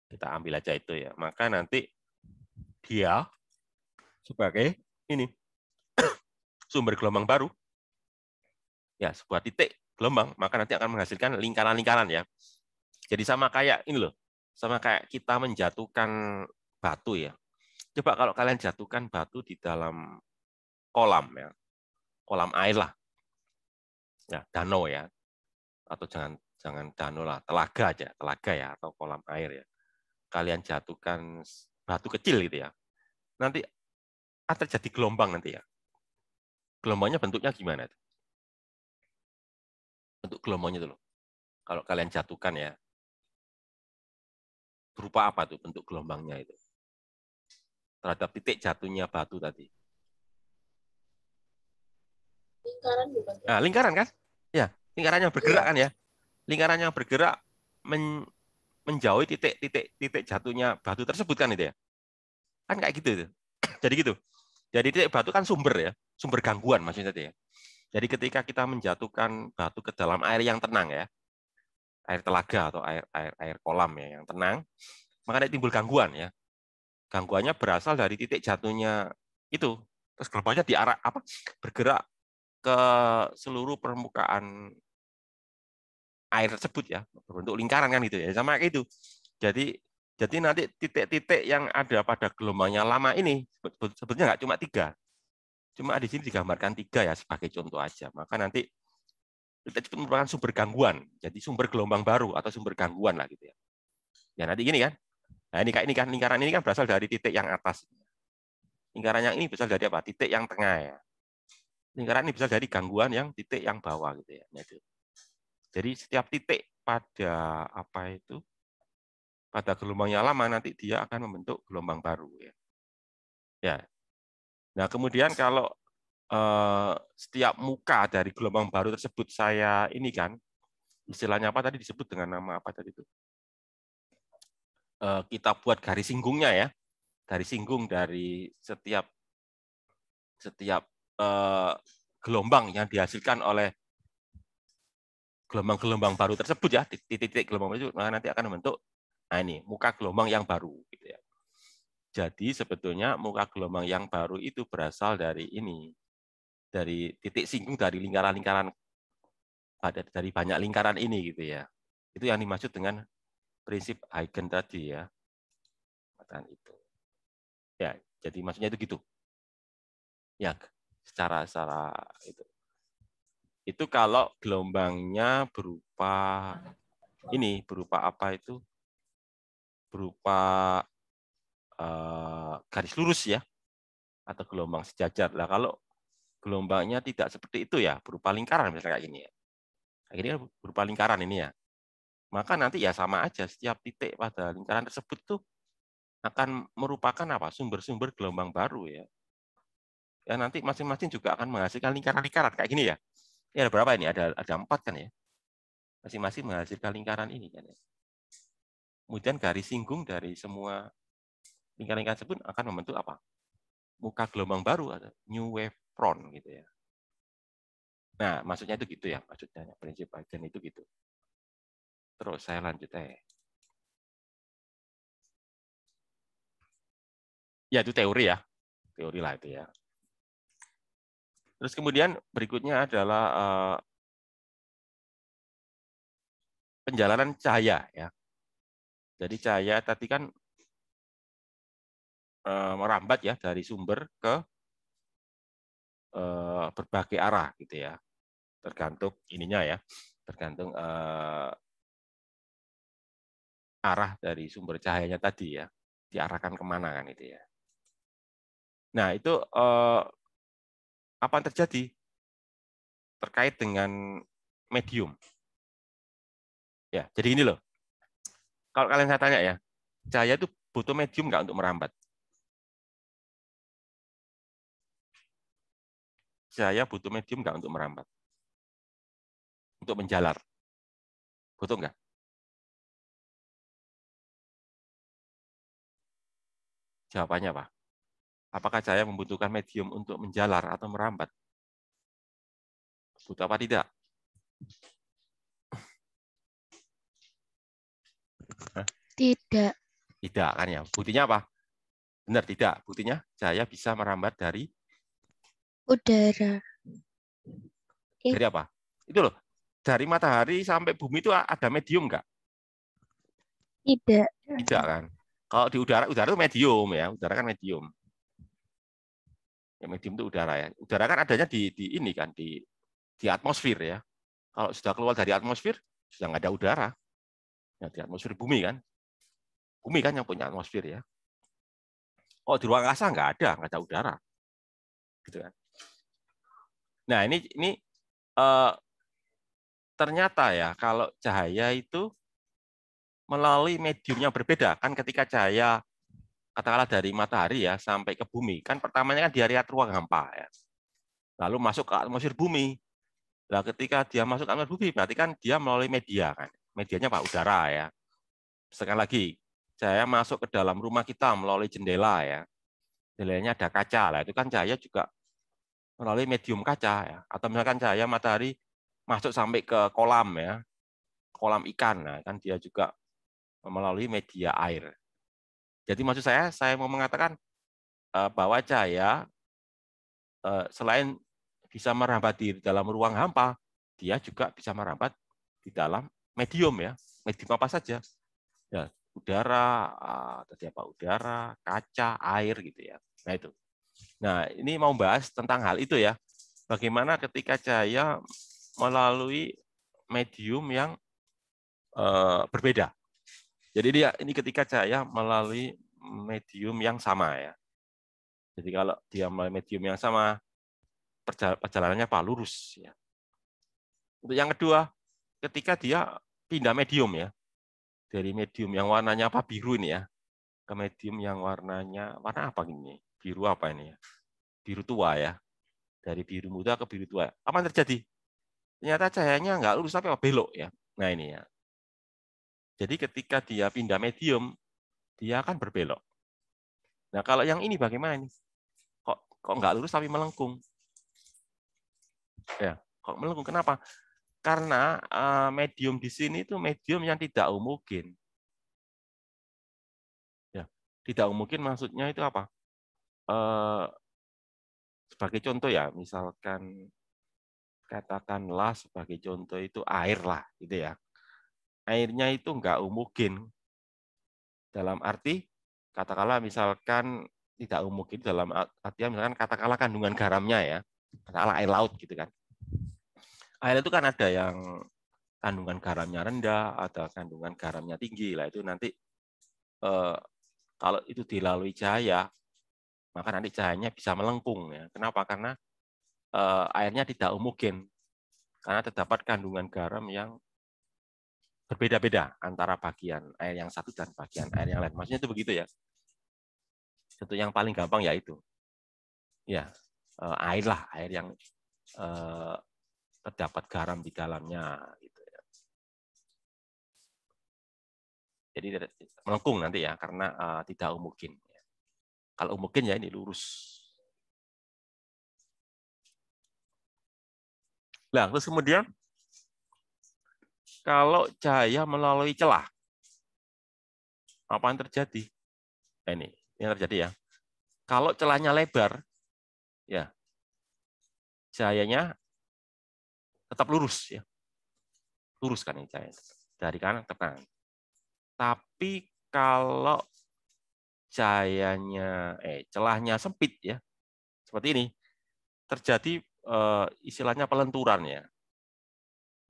Kita ambil aja itu ya. Maka nanti dia sebagai ini sumber gelombang baru ya, sebuah titik gelombang, maka nanti akan menghasilkan lingkaran-lingkaran ya. Jadi sama kayak ini loh, sama kayak kita menjatuhkan batu ya. Coba kalau kalian jatuhkan batu di dalam kolam ya, kolam air lah, ya danau ya, atau jangan danau lah, telaga aja, telaga ya, atau kolam air ya. Kalian jatuhkan batu kecil gitu ya, nanti akan terjadi gelombang nanti ya. Gelombangnya bentuknya gimana? Bentuk gelombangnya itu loh. Kalau kalian jatuhkan ya, berupa apa tuh bentuk gelombangnya itu? Terhadap titik jatuhnya batu tadi. Lingkaran bukan? Nah, lingkaran kan? Ya, lingkarannya bergerak kan ya? Lingkarannya bergerak menjauhi titik jatuhnya batu tersebut kan itu ya? Kan kayak gitu itu. Jadi gitu. Jadi titik batu kan sumber ya, sumber gangguan maksudnya tadi ya. Jadi ketika kita menjatuhkan batu ke dalam air yang tenang ya, air telaga atau air kolam ya yang tenang, maka timbul gangguan ya. Gangguannya berasal dari titik jatuhnya itu. Terus gelombangnya diarah apa? Bergerak ke seluruh permukaan air tersebut ya, berbentuk lingkaran kan gitu ya. Sama kayak itu. Jadi nanti titik-titik yang ada pada gelombangnya lama ini sebetulnya nggak cuma 3. Cuma di sini digambarkan 3 ya sebagai contoh aja. Maka nanti itu merupakan sumber gangguan. Jadi sumber gelombang baru atau sumber gangguan lah gitu ya. Ya nanti gini kan. Nah, ini kayak ini kan, lingkaran ini kan berasal dari titik yang atas. Lingkaran yang ini berasal dari apa? Titik yang tengah ya. Lingkaran ini berasal dari gangguan yang titik yang bawah gitu ya. Jadi setiap titik pada apa itu? Pada gelombang yang lama nanti dia akan membentuk gelombang baru ya. Ya. Nah, kemudian kalau setiap muka dari gelombang baru tersebut saya ini kan istilahnya apa tadi disebut dengan nama apa tadi itu? Kita buat garis singgungnya ya. Garis singgung dari setiap gelombang yang dihasilkan oleh gelombang-gelombang baru tersebut ya, titik-titik gelombang itu nanti akan membentuk ini muka gelombang yang baru gitu ya. Jadi sebetulnya muka gelombang yang baru itu berasal dari ini, dari titik singgung dari lingkaran-lingkaran dari banyak lingkaran ini gitu ya. Itu yang dimaksud dengan prinsip Huygens tadi ya. Itu. Ya, jadi maksudnya itu gitu. Ya, secara itu. Itu kalau gelombangnya berupa ini, berupa apa itu? Berupa garis lurus ya, atau gelombang sejajar. Nah, kalau gelombangnya tidak seperti itu ya, berupa lingkaran misalnya kayak gini ya. Kayak gini kan berupa lingkaran ini ya. Maka nanti ya sama aja, setiap titik pada lingkaran tersebut tuh akan merupakan apa? Sumber-sumber gelombang baru ya. Ya nanti masing-masing juga akan menghasilkan lingkaran-lingkaran kayak gini ya. Ini ada berapa ini? Ada 4 kan ya. Masing-masing menghasilkan lingkaran ini kan ya. Kemudian garis singgung dari semua lingkaran-lingkaran tersebut akan membentuk apa? Muka gelombang baru atau new wave front gitu ya. Nah, maksudnya itu gitu ya, maksudnya prinsip Huygens itu gitu. Terus saya lanjut Ya itu teori ya, teori lah itu ya. Terus kemudian berikutnya adalah penjalanan cahaya ya. Jadi cahaya tadi kan merambat ya dari sumber ke berbagai arah gitu ya. Tergantung ininya ya, tergantung arah dari sumber cahayanya tadi ya, diarahkan kemana kan itu ya. Nah itu apa yang terjadi terkait dengan medium. Ya, jadi ini loh. Kalau kalian saya tanya ya, cahaya itu butuh medium nggak untuk merambat? Cahaya butuh medium nggak untuk merambat? Untuk menjalar? Butuh nggak? Jawabannya apa? Apakah cahaya membutuhkan medium untuk menjalar atau merambat? Butuh apa tidak? Tidak. Tidak kan ya. Buktinya apa? Benar tidak. Buktinya cahaya bisa merambat dari Udara. dari apa? Itu loh. Dari matahari sampai bumi itu ada medium nggak? Tidak. Tidak kan. Kalau di udara itu medium ya. Udara kan medium. Ya, medium itu udara ya. Udara kan adanya di ini kan di atmosfer ya. Kalau sudah keluar dari atmosfer sudah nggak ada udara. Ya, di atmosfer bumi kan. Bumi kan yang punya atmosfer ya. Oh di ruang angkasa nggak ada udara. Gitu kan. Nah ini ternyata ya kalau cahaya itu melalui medium yang berbeda kan ketika cahaya katakanlah dari matahari ya sampai ke bumi kan pertamanya kan di area ruang hampa ya. Lalu masuk ke atmosfer bumi. Nah, ketika dia masuk ke atmosfer bumi berarti kan dia melalui media kan. Medianya apa? Udara ya. Sekali lagi, cahaya masuk ke dalam rumah kita melalui jendela ya. Jendelanya ada kaca lah, itu kan cahaya juga melalui medium kaca ya. Atau misalkan cahaya matahari masuk sampai ke kolam ya. Kolam ikan, nah kan dia juga melalui media air. Jadi maksud saya mau mengatakan bahwa cahaya selain bisa merambat di dalam ruang hampa, dia juga bisa merambat di dalam medium ya. Medium apa saja? Ya, udara, tadi apa? Udara, kaca, air gitu ya. Nah itu. Nah ini mau bahas tentang hal itu ya. Bagaimana ketika cahaya melalui medium yang berbeda. Jadi dia ini ketika cahaya melalui medium yang sama ya. Jadi kalau dia melalui medium yang sama, perjalanannya apa? Lurus ya. Untuk yang kedua, ketika dia pindah medium ya, dari medium yang warnanya apa biru ini ya, ke medium yang warnanya warna apa ini? Biru apa ini ya? Biru tua ya. Dari biru muda ke biru tua. Apa yang terjadi? Ternyata cahayanya nggak lurus tapi belok ya. Nah ini ya. Jadi ketika dia pindah medium, dia akan berbelok. Nah kalau yang ini bagaimana nih? Kok nggak lurus tapi melengkung? Ya, kok melengkung? Kenapa? Karena medium di sini itu medium yang tidak homogen. Ya, tidak homogen maksudnya itu apa? Sebagai contoh ya, misalkan katakanlah sebagai contoh itu air lah, gitu ya. Airnya itu nggak homogen. Dalam arti, katakanlah misalkan tidak homogen dalam artian misalkan katakanlah kandungan garamnya ya, katakanlah air laut gitu kan. Air itu kan ada yang kandungan garamnya rendah, ada kandungan garamnya tinggi lah itu nanti kalau itu dilalui cahaya, maka nanti cahayanya bisa melengkung ya. Kenapa? Karena airnya tidak homogen. Karena terdapat kandungan garam yang berbeda-beda antara bagian air yang satu dan bagian air yang lain. Maksudnya itu begitu ya. Contoh yang paling gampang yaitu ya air lah, air yang terdapat garam di dalamnya. Gitu ya. Jadi melengkung nanti ya karena tidak homogen. Kalau homogen ya ini lurus. Nah, terus kemudian kalau cahaya melalui celah, apa yang terjadi? Nah, ini yang terjadi ya. Kalau celahnya lebar, ya cahayanya tetap lurus ya, lurus kan ini cahaya dari kanan ke kanan. Tapi kalau cahayanya, celahnya sempit ya, seperti ini, terjadi istilahnya pelenturan ya,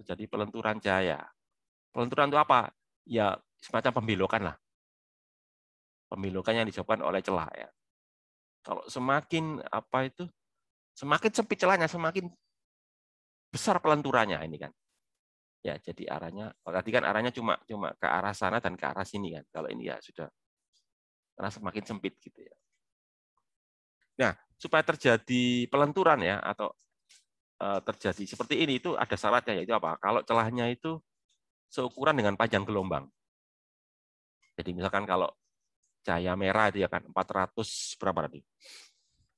terjadi pelenturan cahaya. Pelenturan itu apa? Ya semacam pembelokan lah. Pembelokan yang disebabkan oleh celah ya. Kalau semakin semakin sempit celahnya, semakin besar pelenturannya ini kan. Ya, jadi arahnya, tadi kan arahnya cuma ke arah sana dan ke arah sini kan. Kalau ini ya sudah karena semakin sempit gitu ya. Nah, supaya terjadi pelenturan ya atau terjadi seperti ini itu ada syaratnya yaitu apa? Kalau celahnya itu seukuran dengan panjang gelombang. Jadi misalkan kalau cahaya merah itu ya kan 400 berapa tadi?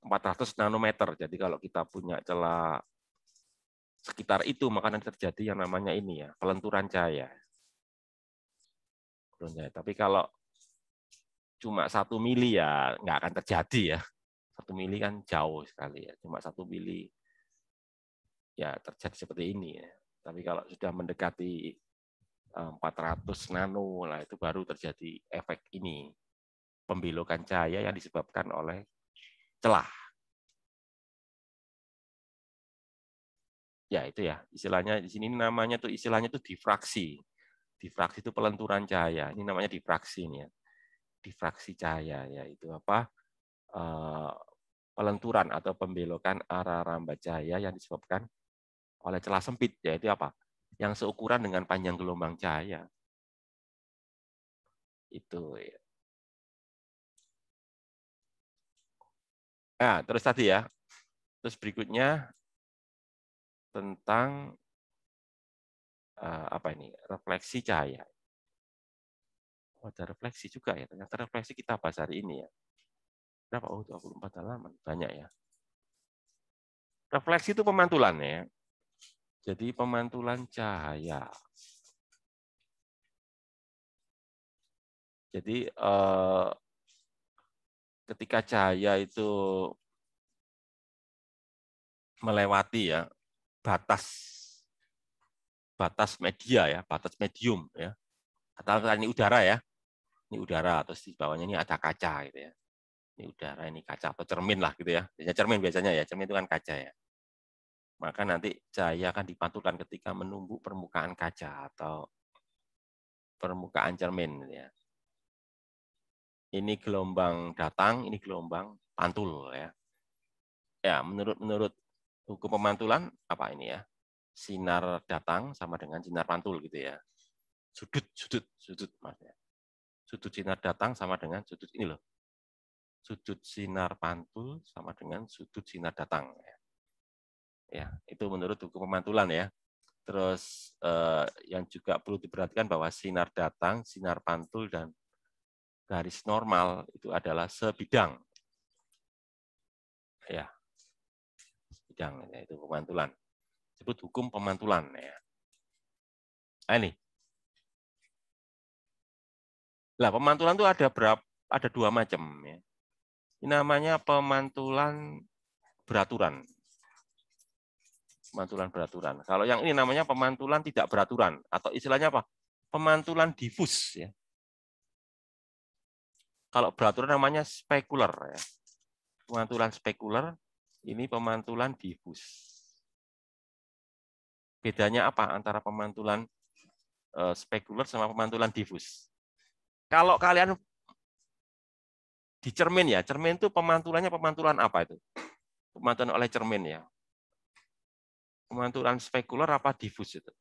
400 nanometer. Jadi kalau kita punya celah sekitar itu maka nanti terjadi yang namanya ini ya, pelenturan cahaya. Tapi kalau cuma 1 mili ya nggak akan terjadi ya. 1 mili kan jauh sekali ya. Cuma 1 mili ya terjadi seperti ini ya. Tapi kalau sudah mendekati 400 nano lah itu baru terjadi efek ini. Pembelokan cahaya yang disebabkan oleh celah. Ya itu ya, istilahnya di sini namanya tuh istilahnya tuh difraksi. Difraksi itu pelenturan cahaya. Ini namanya difraksi ini ya. Difraksi cahaya yaitu apa? Pelenturan atau pembelokan arah rambat cahaya yang disebabkan oleh celah sempit yaitu apa? Yang seukuran dengan panjang gelombang cahaya. Itu ya. Nah, terus tadi ya. Terus berikutnya tentang apa ini? Refleksi cahaya. Oh, ada refleksi juga ya. Ternyata refleksi kita bahas hari ini ya. Berapa? Oh, 24 halaman. Banyak ya. Refleksi itu pemantulan ya. Jadi pemantulan cahaya. Jadi ketika cahaya itu melewati ya batas media ya, batas medium ya. Katakanlah ini udara ya. Ini udara terus di bawahnya ini ada kaca gitu ya. Ini udara, ini kaca atau cermin lah gitu ya. Biasanya cermin biasanya ya, cermin itu kan kaca ya. Maka nanti cahaya akan dipantulkan ketika menumbuk permukaan kaca atau permukaan cermin. Ya. Ini gelombang datang, ini gelombang pantul. Ya, ya menurut hukum pemantulan apa ini ya? Sinar datang sama dengan sinar pantul gitu ya. Sudut maksudnya. Sudut sinar datang sama dengan sudut ini loh. Sudut sinar pantul sama dengan sudut sinar datang. Ya, itu menurut hukum pemantulan ya. Terus yang juga perlu diperhatikan bahwa sinar datang, sinar pantul, dan garis normal itu adalah sebidang. Ya, sebidang ya, itu pemantulan. Disebut hukum pemantulan. Ya. Nah, ini. Nah, pemantulan itu ada berapa? Ada 2 macam. Ya. Ini namanya pemantulan beraturan. Pemantulan beraturan. Kalau yang ini namanya pemantulan tidak beraturan, atau istilahnya apa? Pemantulan difus. Ya. Kalau beraturan namanya spekuler. Ya. Pemantulan spekuler, ini pemantulan difus. Bedanya apa antara pemantulan spekuler sama pemantulan difus? Kalau kalian di cermin ya, cermin itu pemantulannya pemantulan apa itu? Pemantulan oleh cermin ya. Pemantulan spekuler apa difus itu?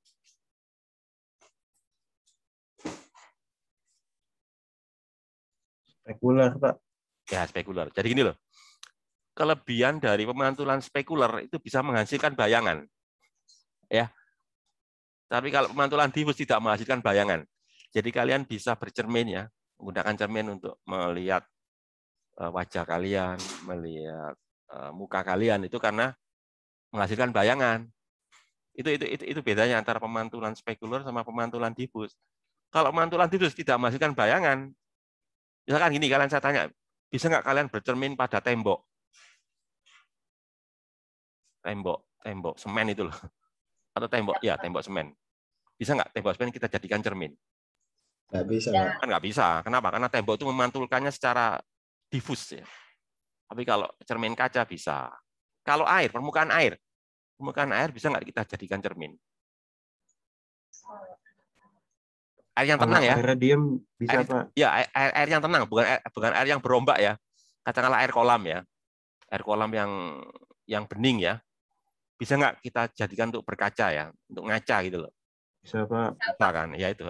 Spekuler, Pak. Ya, spekuler. Jadi gini loh. Kelebihan dari pemantulan spekuler itu bisa menghasilkan bayangan. Ya. Tapi kalau pemantulan difus tidak menghasilkan bayangan. Jadi kalian bisa bercermin ya, menggunakan cermin untuk melihat wajah kalian, melihat muka kalian itu karena menghasilkan bayangan. Itu bedanya antara pemantulan spekuler sama pemantulan difus. Kalau pemantulan difus tidak menghasilkan bayangan, misalkan gini, kalian saya tanya, bisa nggak kalian bercermin pada tembok? Tembok semen itu loh. Atau tembok semen. Bisa nggak tembok semen kita jadikan cermin? Nggak bisa, Pak. Kan nggak bisa. Kenapa? Karena tembok itu memantulkannya secara difus ya. Tapi kalau cermin kaca bisa. Kalau air, permukaan air bisa nggak kita jadikan cermin? Air yang tenang ya. Airnya diem bisa, Pak. Ya, air yang tenang, bukan air yang berombak ya. Katakanlah air kolam ya. Air kolam yang bening ya. Bisa nggak kita jadikan untuk berkaca ya, untuk ngaca gitu loh. Bisa, Pak. Bisa kan? Ya itu.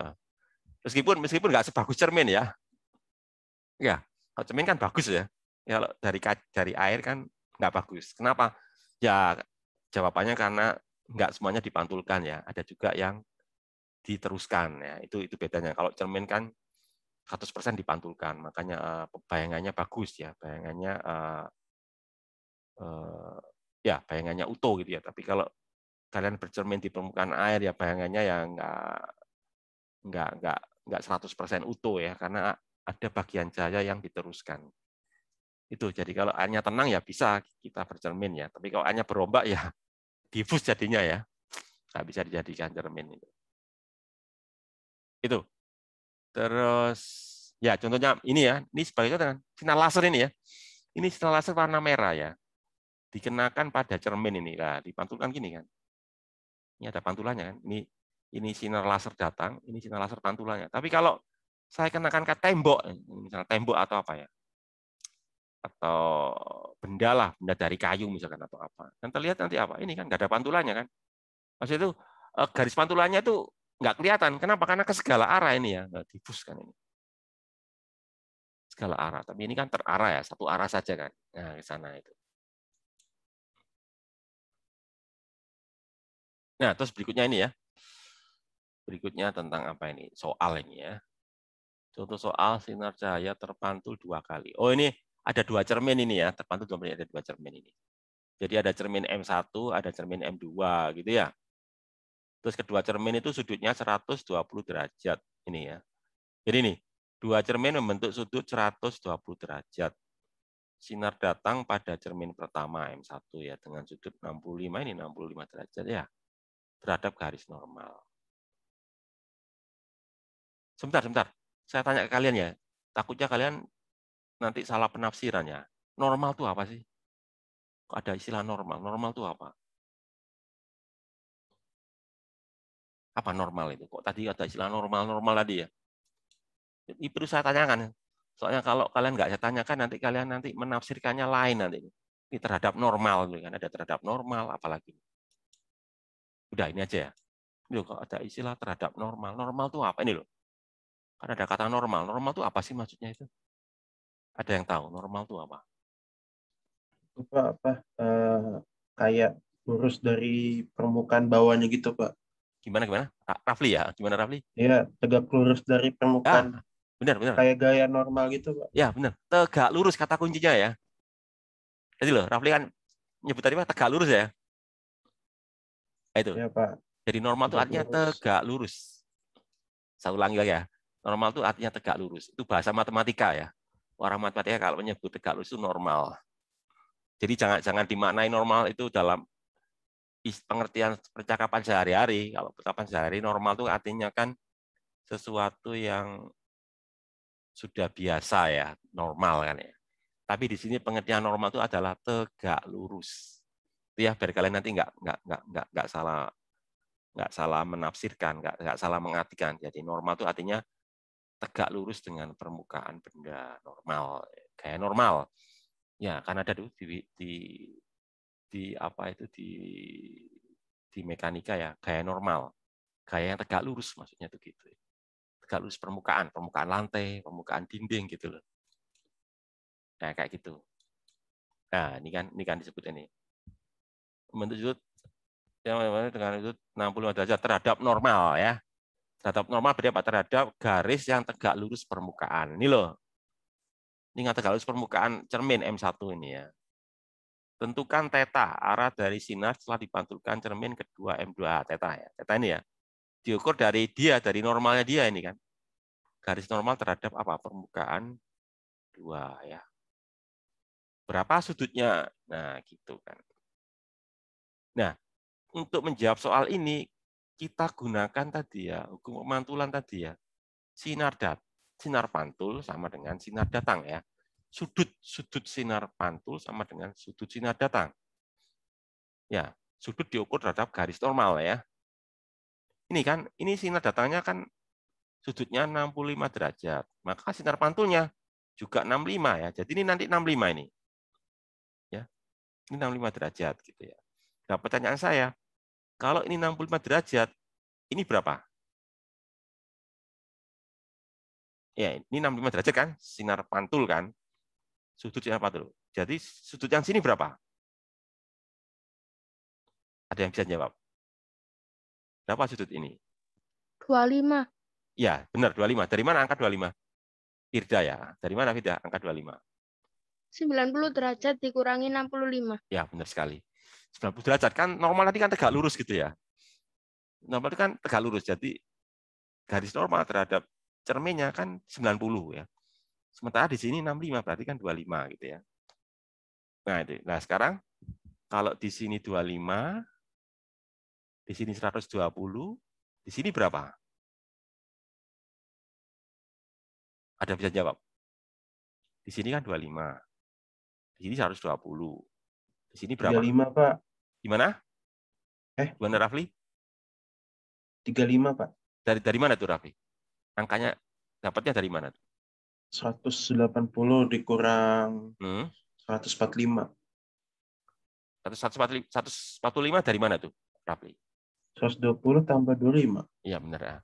Meskipun nggak sebagus cermin ya. Ya, kalau cermin kan bagus ya. Ya, kalau dari air kan nggak bagus. Kenapa? Ya, jawabannya karena nggak semuanya dipantulkan ya. Ada juga yang diteruskan ya. Itu bedanya. Kalau cermin kan 100% dipantulkan, makanya bayangannya bagus ya, bayangannya ya bayangannya utuh gitu ya. Tapi kalau kalian bercermin di permukaan air ya bayangannya ya nggak 100% utuh ya, karena ada bagian cahaya yang diteruskan. Itu jadi kalau airnya tenang ya bisa kita bercermin ya, tapi kalau airnya berombak ya difus jadinya ya, nggak bisa dijadikan cermin itu. Itu. Terus ya contohnya ini ya, ini sebagai contoh sinar laser ini ya. Ini sinar laser warna merah ya. Dikenakan pada cermin ini. Nah, dipantulkan gini kan. Ini ada pantulannya kan. Ini sinar laser datang, ini sinar laser pantulannya. Tapi kalau saya kenakan ke tembok, misalnya tembok atau apa ya, atau benda lah, benda dari kayu misalkan atau apa, kan terlihat nanti apa? Ini kan nggak ada pantulannya kan. Maksudnya itu garis pantulannya itu nggak kelihatan. Kenapa? Karena ke segala arah ini ya, nggak difus kan ini. Segala arah. Tapi ini kan terarah ya, satu arah saja kan. Nah, ke sana itu. Nah, terus berikutnya ini ya. Berikutnya tentang apa ini? Soal ini ya. Contoh soal sinar cahaya terpantul 2 kali. Oh, ini ada 2 cermin ini ya. Terpantul ada 2 cermin ini. Jadi ada cermin M1, ada cermin M2 gitu ya. Terus kedua cermin itu sudutnya 120 derajat ini ya. Jadi ini 2 cermin membentuk sudut 120 derajat. Sinar datang pada cermin pertama M1 ya dengan sudut 65 ini 65 derajat ya. Terhadap garis normal. Sebentar. Saya tanya ke kalian ya. Takutnya kalian nanti salah penafsirannya. Normal itu apa sih? Kok ada istilah normal? Normal itu apa? Apa normal itu? Kok tadi ada istilah normal tadi ya? Ini perlu saya tanyakan. Soalnya kalau kalian nggak saya tanyakan, nanti kalian menafsirkannya lain nanti. Ini terhadap normal, kan ada terhadap normal, apalagi. Udah ini aja ya. Ini loh, kalau ada istilah terhadap normal. Normal itu apa ini loh? Kan ada kata normal. Normal itu apa sih maksudnya itu? Ada yang tahu normal itu apa? Itu Pak, kayak lurus dari permukaan bawahnya gitu Pak. Gimana? Rafli ya? Gimana Rafli? Ya, tegak lurus dari permukaan. Benar. Kayak gaya normal gitu Pak. Ya, benar. Tegak lurus kata kuncinya ya. Jadi loh, Rafli kan nyebut tadi tegak lurus ya. Itu. Ya Pak. Jadi normal itu Tegak artinya lurus. tegak lurus. Saya ulangi lagi ya. Normal itu artinya tegak lurus. Itu bahasa matematika ya. Orang matematika kalau menyebut tegak lurus itu normal. Jadi jangan dimaknai normal itu dalam pengertian percakapan sehari-hari. Kalau percakapan sehari normal itu artinya kan sesuatu yang sudah biasa ya, normal kan ya. Tapi di sini pengertian normal itu adalah tegak lurus. Itu ya biar kalian nanti nggak salah menafsirkan, nggak salah mengartikan. Jadi normal itu artinya tegak lurus dengan permukaan benda normal, kayak normal. Ya, kan ada tuh di apa itu di mekanika ya, gaya normal. Gaya yang tegak lurus maksudnya itu gitu. Tegak lurus permukaan lantai, permukaan dinding gitu loh. Nah, kayak gitu. Nah, ini kan disebut ini. Bentuk sudut yang dengan sudut 65 derajat terhadap normal ya. Terhadap normal berarti apa? Terhadap garis yang tegak lurus permukaan. Ini loh. Ini yang tegak lurus permukaan cermin M1 ini ya. Tentukan theta, arah dari sinar setelah dipantulkan cermin kedua M2 theta ya. Theta ini ya. Diukur dari normalnya dia ini kan. Garis normal terhadap apa? Permukaan 2 ya. Berapa sudutnya? Nah, gitu kan. Nah, untuk menjawab soal ini kita gunakan tadi ya, hukum pemantulan tadi ya. Sinar pantul sama dengan sinar datang ya. Sudut sinar pantul sama dengan sudut sinar datang. Ya, sudut diukur terhadap garis normal ya. Ini sinar datangnya kan sudutnya 65 derajat. Maka sinar pantulnya juga 65 ya. Jadi ini nanti 65 ini. Ya. Ini 65 derajat gitu ya. Nah, pertanyaan saya, kalau ini 65 derajat, ini berapa? Ya, ini 65 derajat kan, sinar pantul kan. Sudut sinar pantul. Jadi sudut yang sini berapa? Ada yang bisa jawab? Berapa sudut ini? 25. Ya, benar 25. Dari mana angka 25? Firda ya. Dari mana Firda angka 25? 90 derajat dikurangi 65. Ya, benar sekali. 90 derajat kan normal tadi kan tegak lurus gitu ya. Normal itu kan tegak lurus. Jadi garis normal terhadap cerminnya kan 90 ya. Sementara di sini 65 berarti kan 25 gitu ya. Nah, sekarang kalau di sini 25, di sini 120, di sini berapa? Ada bisa jawab? Di sini kan 25. Di sini 120. Di sini berapa? 35 Pak. Gimana? Gimana Rafli? 35 Pak. Dari mana tuh Rafli? Angkanya dapatnya dari mana tuh? 180 dikurang 145. 145 dari mana tuh Rafli? 120 tambah 25. Iya benar ya.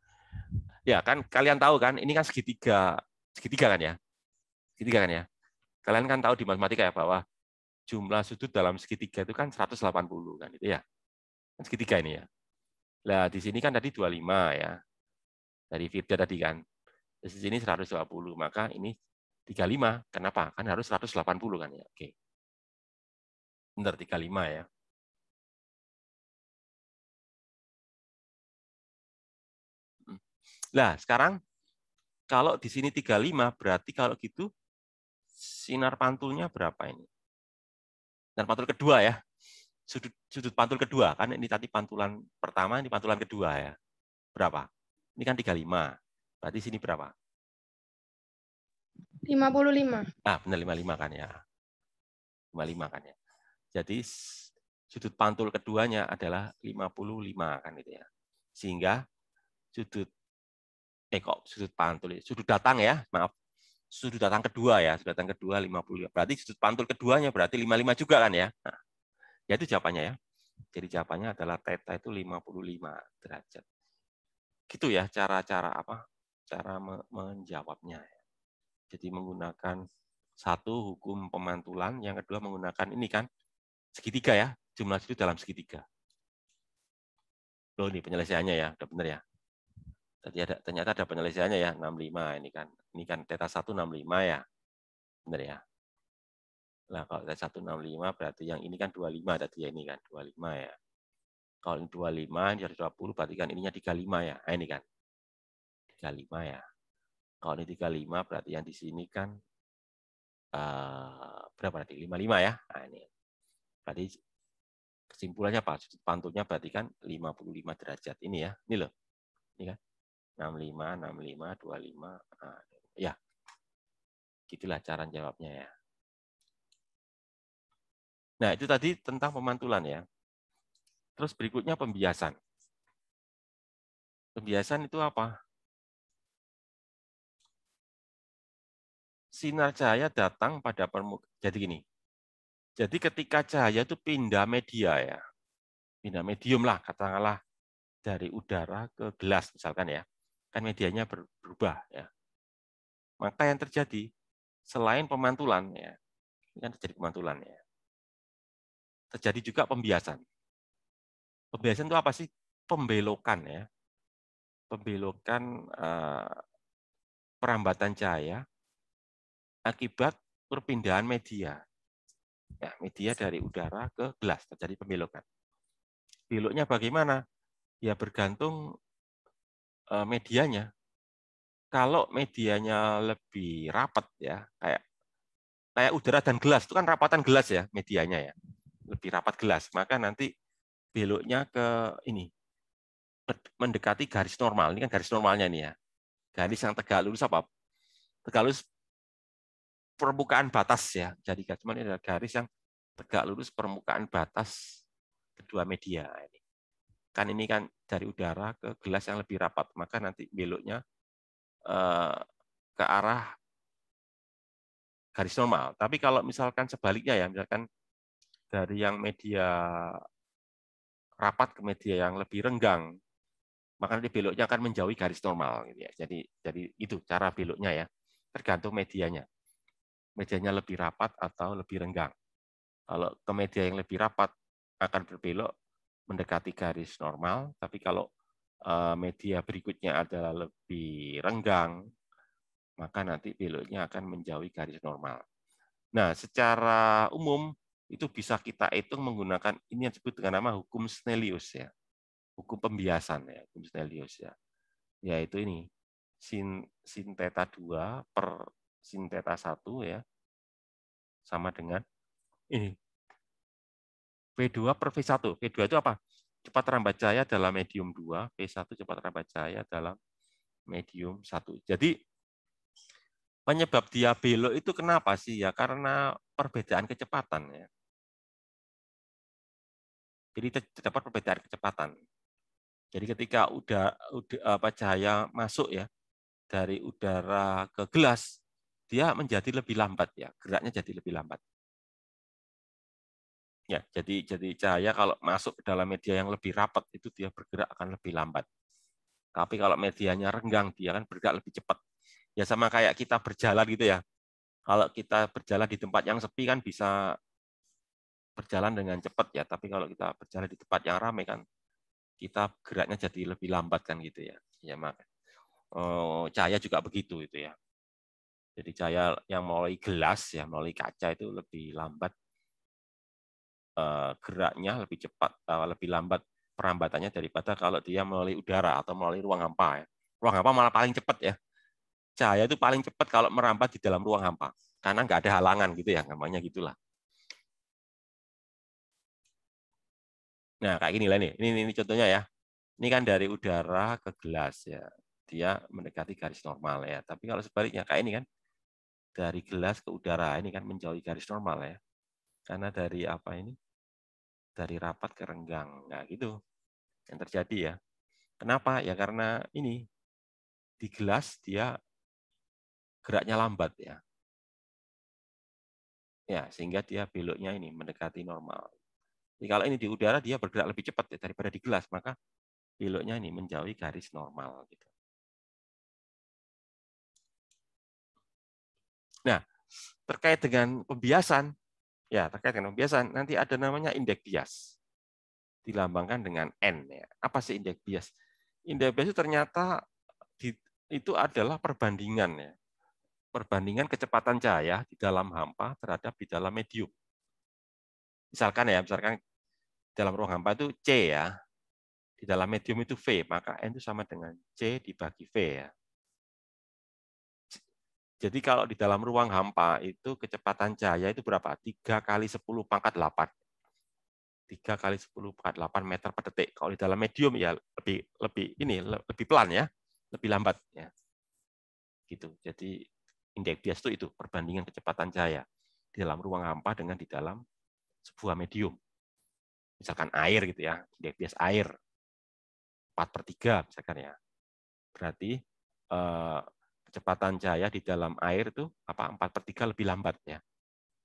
Ya kan kalian tahu kan ini kan segitiga kan ya. Segitiga kan ya. Kalian kan tahu di matematika ya bahwa jumlah sudut dalam segitiga itu kan 180 kan itu ya. Kan segitiga ini ya. Nah, di sini kan tadi 25 ya. Dari Firda tadi kan. Di sini 120, maka ini 35. Kenapa? Kan harus 180 kan ya. Oke. Benar 35 ya. Nah, sekarang kalau di sini 35 berarti kalau gitu sinar pantulnya berapa ini? Sinar pantul kedua ya. Sudut pantul kedua kan ini tadi pantulan pertama, ini pantulan kedua ya. Berapa? Ini kan 35. Berarti sini berapa? 55. Ah, benar 55 kan ya. 55 kan ya. Jadi sudut pantul keduanya adalah 55 kan itu ya. Sehingga sudut kok sudut pantul, sudut datang ya, maaf. Sudut datang kedua ya, sudut datang kedua 50. Berarti sudut pantul keduanya berarti 55 juga kan ya. Nah, ya itu jawabannya ya. Jadi jawabannya adalah theta itu 55 derajat. Gitu ya cara-cara apa? Cara menjawabnya. Jadi menggunakan satu hukum pemantulan, yang kedua menggunakan ini kan segitiga ya, jumlah sudut dalam segitiga. Loh ini penyelesaiannya ya, udah benar ya. Tadi ternyata ada penyelesaiannya ya, 65 ini kan theta 1 65 ya. Benar ya. Nah, kalau theta 1 65 berarti yang ini kan 25 tadi ya, ini kan 25 ya. Kalau ini 25 ini harus 20 berarti kan ininya 35 ya. Nah, ini kan 35 ya. Kalau ini 35 berarti yang di sini kan berapa berarti 55 ya. Nah, ini. Berarti kesimpulannya apa? Sudut pantulnya berarti kan 55 derajat ini ya. Ini loh. Ini kan 65, 65, 25. Nah, ya. Gitulah cara jawabnya ya. Nah, itu tadi tentang pemantulan ya. Terus berikutnya pembiasan. Pembiasan itu apa? Sinar cahaya datang pada permukaan. Jadi gini. Jadi ketika cahaya itu pindah media ya. Pindah medium lah, katakanlah dari udara ke gelas misalkan ya. Kan medianya berubah ya. Maka yang terjadi selain pemantulan ya. Ini kan terjadi pemantulan ya. Terjadi juga pembiasan. Pembiasan itu apa sih? Pembelokan ya. Pembelokan perambatan cahaya akibat perpindahan media. Ya, media dari udara ke gelas terjadi pembelokan. Beloknya bagaimana? Ya bergantung medianya. Kalau medianya lebih rapat ya, kayak udara dan gelas itu kan rapatan gelas ya medianya ya. Lebih rapat gelas, maka nanti beloknya ke ini mendekati garis normal. Ini kan garis normalnya nih ya. Garis yang tegak lurus apa? Tegak lurus permukaan batas ya. Jadi cuma ini adalah garis yang tegak lurus permukaan batas kedua media ini. Kan ini kan dari udara ke gelas yang lebih rapat, maka nanti beloknya ke arah garis normal. Tapi kalau misalkan sebaliknya ya, misalkan dari yang media rapat ke media yang lebih renggang, maka nanti beloknya akan menjauhi garis normal. Gitu ya. Jadi itu cara beloknya ya, tergantung medianya. Medianya lebih rapat atau lebih renggang. Kalau ke media yang lebih rapat akan berbelok mendekati garis normal, tapi kalau media berikutnya adalah lebih renggang, maka nanti beloknya akan menjauhi garis normal. Nah, secara umum itu bisa kita hitung menggunakan ini yang disebut dengan nama hukum Snellius ya. Hukum pembiasan ya, hukum Snellius ya. Yaitu ini sin theta 2 per sin theta 1 ya. Sama dengan ini P2 per V1. P2 itu apa? Cepat rambat cahaya dalam medium 2, P1 cepat rambat cahaya dalam medium 1. Jadi penyebab dia belok itu kenapa sih ya? Karena perbedaan kecepatan ya. Jadi terdapat perbedaan kecepatan. Jadi ketika cahaya masuk ya dari udara ke gelas, dia menjadi lebih lambat ya, geraknya jadi lebih lambat. Ya, jadi cahaya kalau masuk ke dalam media yang lebih rapat itu dia bergerak akan lebih lambat. Tapi kalau medianya renggang dia akan bergerak lebih cepat. Ya sama kayak kita berjalan gitu ya. Kalau kita berjalan di tempat yang sepi kan bisa berjalan dengan cepat ya, tapi kalau kita berjalan di tempat yang ramai kan kita geraknya jadi lebih lambat kan gitu ya. Ya maka cahaya juga begitu itu ya. Jadi cahaya yang melalui gelas ya, melalui kaca itu lebih lambat geraknya, lebih cepat, lebih lambat perambatannya daripada kalau dia melalui udara atau melalui ruang hampa ya. Ruang hampa malah paling cepat ya. Cahaya itu paling cepat kalau merambat di dalam ruang hampa karena nggak ada halangan gitu ya, namanya gitulah. Nah, kayak gini lah nih. Ini contohnya ya. Ini kan dari udara ke gelas ya. Dia mendekati garis normal ya. Tapi kalau sebaliknya kayak ini kan dari gelas ke udara ini kan menjauhi garis normal ya. Karena dari apa ini? Dari rapat ke renggang. Nah, gitu yang terjadi ya. Kenapa? Ya karena ini di gelas dia geraknya lambat ya. Ya, sehingga dia beloknya ini mendekati normal. Jadi kalau ini di udara dia bergerak lebih cepat ya, daripada di gelas, maka beloknya ini menjauhi garis normal gitu. Nah, terkait dengan pembiasan, ya terkait dengan pembiasan nanti ada namanya indeks bias. Dilambangkan dengan N ya. Apa sih indeks bias? Indeks bias itu ternyata itu adalah perbandingan ya. Perbandingan kecepatan cahaya di dalam hampa terhadap di dalam medium. Misalkan dalam ruang hampa itu C ya. Di dalam medium itu V, maka N itu sama dengan C dibagi V ya. Jadi kalau di dalam ruang hampa itu kecepatan cahaya itu berapa? 3 kali 10 pangkat 8. 3 kali 10 pangkat 8 meter per detik. Kalau di dalam medium ya lebih pelan ya, lebih lambat ya. Gitu. Jadi indeks bias itu perbandingan kecepatan cahaya di dalam ruang hampa dengan di dalam sebuah medium. Misalkan air gitu ya, indeks bias air 4/3 misalkan ya. Berarti kecepatan cahaya di dalam air itu 4/3 lebih lambat ya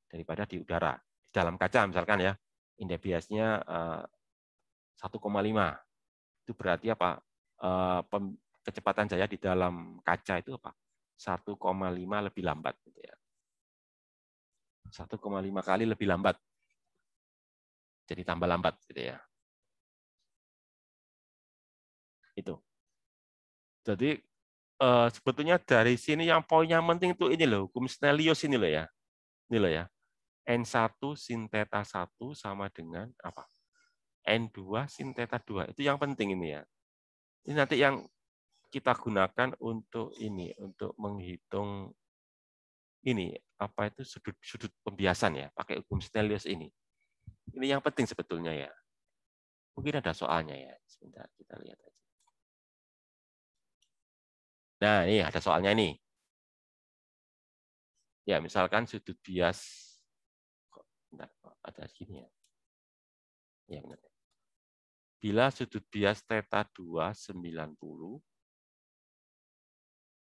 daripada di udara. Di dalam kaca misalkan ya, indeks biasnya 1,5. Itu berarti apa? Kecepatan cahaya di dalam kaca itu 1,5 lebih lambat gitu ya. 1,5 kali lebih lambat. Jadi tambah lambat gitu ya. Itu. Jadi sebetulnya dari sini yang poin yang penting itu ini loh, hukum Snellius ini loh ya. Ini loh ya. N1 sin theta 1 sama dengan apa? N2 sin theta 2. Itu yang penting ini ya. Ini nanti yang kita gunakan untuk ini, untuk menghitung ini apa itu sudut pembiasan ya, pakai hukum Snellius ini. Ini yang penting sebetulnya ya. Mungkin ada soalnya ya. Sebentar kita lihat aja. Nah, ini ada soalnya nih. Ya, misalkan sudut bias bentar, ada gini ya. Ya, benar. Bila sudut bias theta 2 90,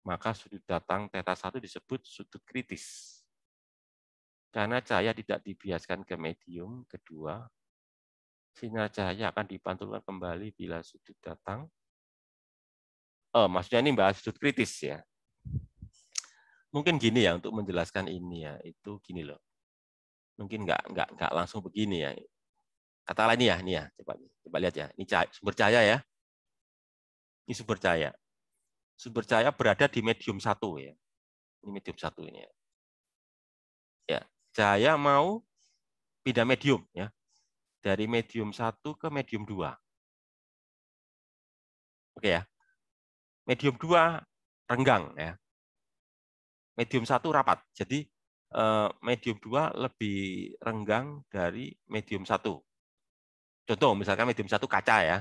maka sudut datang theta 1 disebut sudut kritis. Karena cahaya tidak dibiaskan ke medium kedua, sinar cahaya akan dipantulkan kembali bila sudut datang. Maksudnya ini bahas sudut kritis ya. Mungkin gini ya untuk menjelaskan ini ya, itu gini loh. Mungkin nggak langsung begini ya. Katakanlah ini ya, coba lihat ya. Ini sumber cahaya ya. Ini sumber cahaya. Sumber cahaya berada di medium 1 ya. Ini medium 1 ini ya. Ya, cahaya mau pindah medium ya. Dari medium 1 ke medium 2. Oke ya. Medium 2 renggang ya. Medium 1 rapat. Jadi medium 2 lebih renggang dari medium 1. Contoh misalkan medium 1 kaca ya.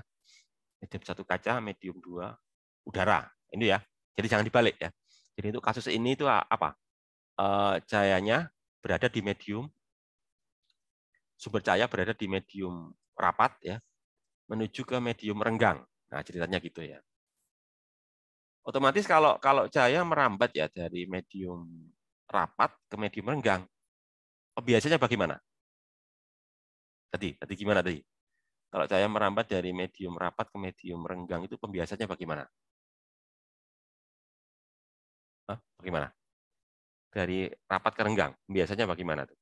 Medium 1 kaca, medium 2 udara. Ini ya. Jadi jangan dibalik ya. Jadi untuk kasus ini itu apa? Cahayanya berada di medium, sumber cahaya berada di medium rapat ya, menuju ke medium renggang. Nah, ceritanya gitu ya. Otomatis kalau cahaya merambat ya dari medium rapat ke medium renggang, biasanya bagaimana? Tadi gimana tadi? Kalau cahaya merambat dari medium rapat ke medium renggang itu pembiasannya bagaimana? Bagaimana? Dari rapat ke renggang, biasanya bagaimana tuh?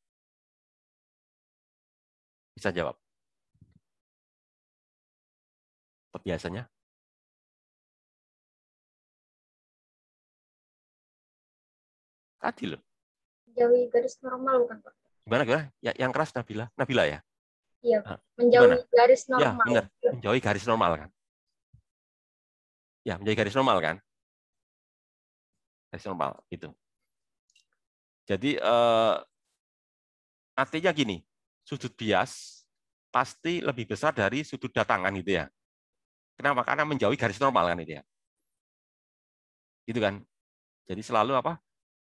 Bisa jawab. Biasanya? Tadi loh. Menjauhi garis normal bukan Pak? Gimana? Ya, yang keras Nabila ya? Iya, menjauhi garis Ya, normal. benar. Menjauhi garis normal kan? Ya, menjauhi garis normal kan? Garis normal, gitu. Jadi, artinya gini, sudut bias pasti lebih besar dari sudut datangan gitu ya. Kenapa? Karena menjauhi garis normal kan itu ya. Gitu kan. Jadi selalu apa?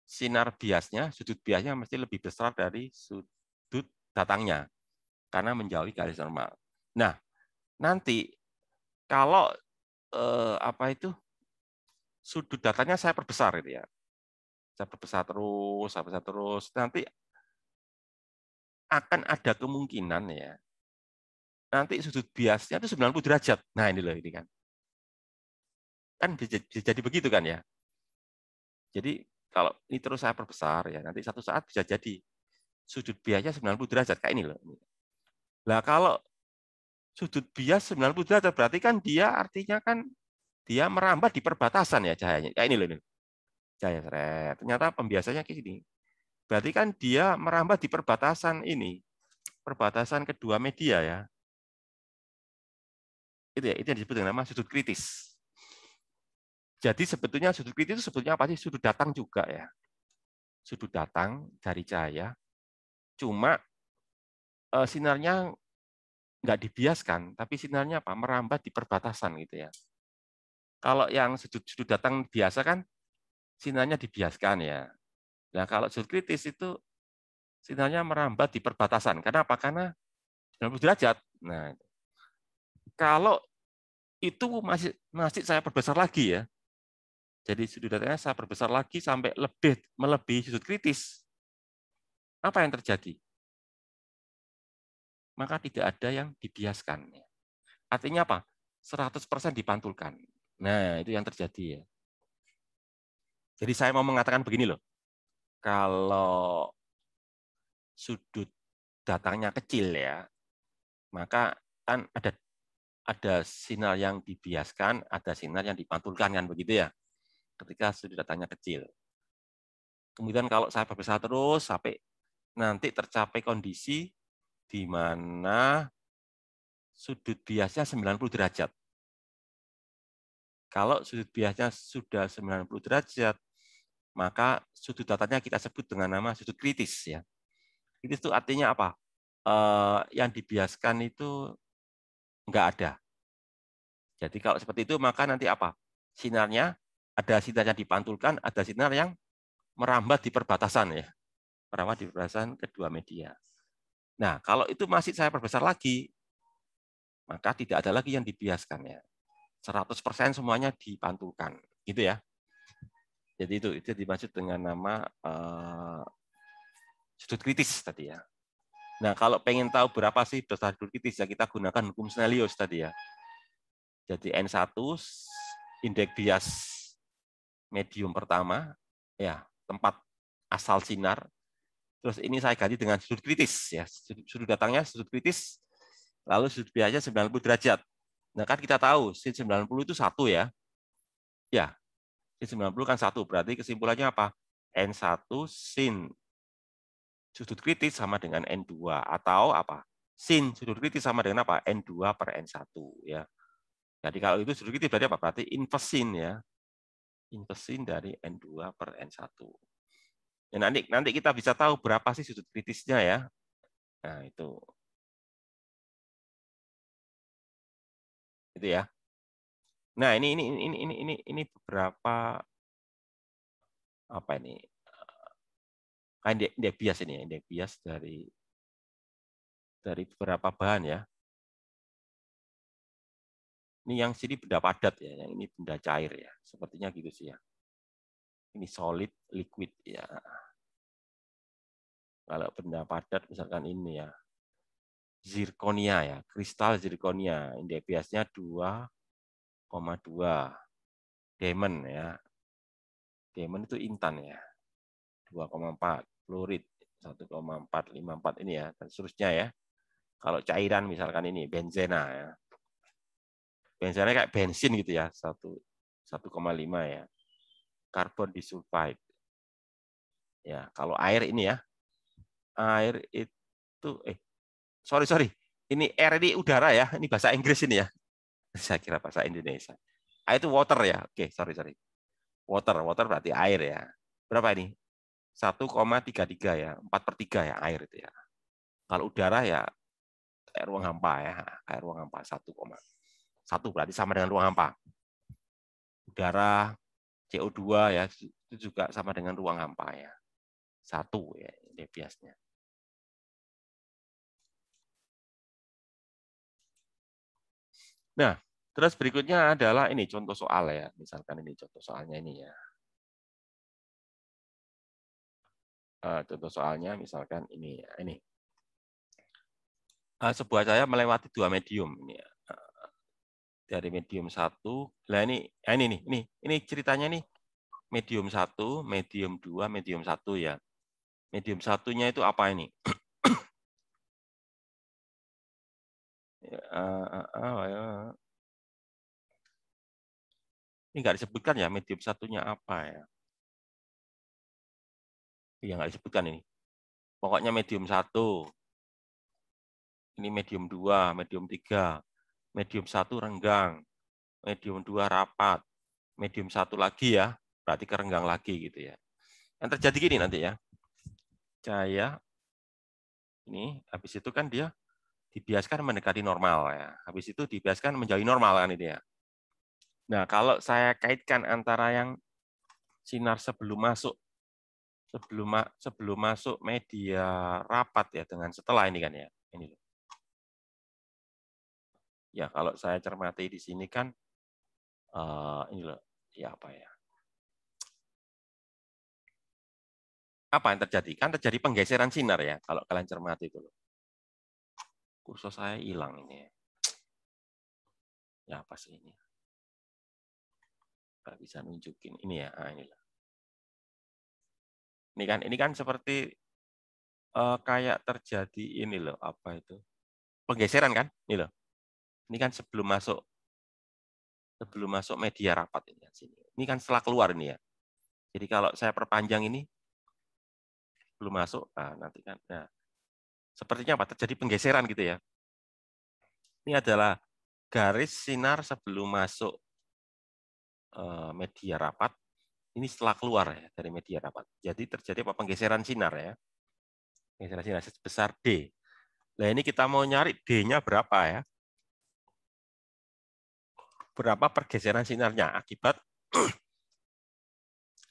Sinar biasnya, sudut biasnya mesti lebih besar dari sudut datangnya. Karena menjauhi garis normal. Nah, nanti kalau sudut datanya saya perbesar gitu ya. Saya perbesar terus. Nanti akan ada kemungkinan ya. Nanti sudut biasnya itu 90 derajat. Nah, ini loh ini kan. Kan bisa jadi begitu kan ya. Jadi kalau ini terus saya perbesar ya, nanti satu saat bisa jadi sudut biasnya 90 derajat kayak ini loh. Nah, kalau sudut bias 90 derajat berarti kan dia artinya kan dia merambat di perbatasan ya cahayanya. Kayak ini loh ini. Cahaya seret. Ternyata pembiasanya kayak gini. Berarti kan dia merambat di perbatasan ini. Perbatasan kedua media ya. Itu yang disebut dengan nama sudut kritis. Jadi sebetulnya sudut kritis itu sebetulnya apa sih? Sudut datang juga ya. Sudut datang dari cahaya. Cuma sinarnya nggak dibiaskan, tapi sinarnya apa? Merambat di perbatasan gitu ya. Kalau yang sudut datang biasa kan sinarnya dibiaskan ya. Nah, kalau sudut kritis itu sinarnya merambat di perbatasan. Karena apa? Karena 90 derajat. Nah, kalau itu masih saya perbesar lagi ya. Jadi sudut datangnya saya perbesar lagi sampai melebihi sudut kritis. Apa yang terjadi? Maka tidak ada yang dibiaskan. Artinya apa? 100% dipantulkan. Nah, itu yang terjadi ya. Jadi saya mau mengatakan begini loh. Kalau sudut datangnya kecil ya, maka kan ada sinar yang dibiaskan, ada sinar yang dipantulkan kan begitu ya. Ketika sudut datangnya kecil. Kemudian kalau saya perbesar terus sampai nanti tercapai kondisi di mana sudut biasnya 90 derajat. Kalau sudut biasnya sudah 90 derajat, maka sudut datangnya kita sebut dengan nama sudut kritis ya. Kritis itu artinya apa? Yang dibiaskan itu enggak ada. Jadi kalau seperti itu maka nanti apa? Sinarnya ada sinar yang dipantulkan, ada sinar yang merambat di perbatasan ya. Merambat di perbatasan kedua media. Nah, kalau itu masih saya perbesar lagi, maka tidak ada lagi yang dibiaskan ya. 100% semuanya dipantulkan, gitu ya. Jadi itu dimaksud dengan nama sudut kritis tadi ya. Nah, kalau pengen tahu berapa sih besar sudut kritis ya kita gunakan hukum Snellius tadi ya. Jadi N1 indeks bias medium pertama ya, tempat asal sinar. Terus ini saya ganti dengan sudut kritis ya. Sudut datangnya sudut kritis lalu sudut biasnya 90 derajat. Nah, kan kita tahu sin 90 itu 1 ya. Ya, sin 90 kan 1, berarti kesimpulannya apa? N1 sin sudut kritis sama dengan N2 atau apa? Sin sudut kritis sama dengan apa? N2 per N1 ya. Jadi kalau itu sudut kritis berarti apa? Berarti inverse sin ya. Inverse sin dari N2 per N1. Ya, nanti kita bisa tahu berapa sih sudut kritisnya ya. Nah, itu ya. Nah, ini beberapa apa ini? Indeks bias ini, indeks bias dari beberapa bahan ya. Ini yang sini benda padat ya, yang ini benda cair ya. Sepertinya gitu sih ya. Ini solid, liquid ya. Kalau benda padat misalkan ini ya. Zirconia ya, kristal zirconia. Indeks biasnya 2,2. Diamond ya. Diamond itu intan ya. 2,4. Fluorid 1,454 ini ya, dan seterusnya ya. Kalau cairan misalkan ini benzena ya. Benzena kayak bensin gitu ya, 1,5 ya. Karbon disulfide. Ya, kalau air ini ya. Air itu sorry. Ini air ini udara ya. Ini bahasa Inggris ini ya. Saya kira bahasa Indonesia. Air itu water ya. Oke, sorry. Water berarti air ya. Berapa ini? 1,33 ya. 4/3 ya air itu ya. Kalau udara ya kayak ruang hampa ya. Kayak ruang hampa 1,1 berarti sama dengan ruang hampa. Udara CO2 ya itu juga sama dengan ruang hampa ya. 1 ya indeks biasnya. Nah, Terus berikutnya adalah ini contoh soal ya. Misalkan ini contoh soalnya ini ya. Contoh soalnya misalkan ini ya, ini. Sebuah cahaya melewati dua medium ini ya. Dari medium 1. Nah ini ceritanya nih. Medium 1, medium 2, medium 1 ya. Medium satunya itu apa ini? Ini nggak disebutkan ya medium satunya apa ya. Iya nggak disebutkan ini. Pokoknya medium 1. Ini medium 2, medium 3. Medium 1 renggang. Medium 2 rapat. Medium 1 lagi ya. Berarti kerenggang lagi gitu ya. Yang terjadi gini nanti ya. Cahaya ini habis itu kan dia dibiaskan mendekati normal ya. Habis itu dibiaskan menjauhi normal kan itu ya. Nah, kalau saya kaitkan antara yang sinar sebelum masuk media rapat ya dengan setelah ini kan ya. Ini loh. Ya, kalau saya cermati di sini kan ini loh. Ya apa ya? Apa yang terjadi? Kan terjadi penggeseran sinar ya kalau kalian cermati itu loh. Kursor saya hilang ini ya. Ya apa sih ini? Nggak bisa nunjukin ini ya. Nah, inilah. Ini kan seperti kayak terjadi ini loh, apa itu? Penggeseran kan? Ini loh. Ini kan sebelum masuk media rapat ini sini. Ini kan setelah keluar ini ya. Jadi kalau saya perpanjang ini belum masuk, nanti kan nah, sepertinya apa? Terjadi penggeseran gitu ya. Ini adalah garis sinar sebelum masuk media rapat. Ini setelah keluar ya dari media rapat. Jadi terjadi apa? Penggeseran sinar ya. Penggeseran sinar sebesar D. Nah, ini kita mau nyari D-nya berapa ya? Berapa pergeseran sinarnya akibat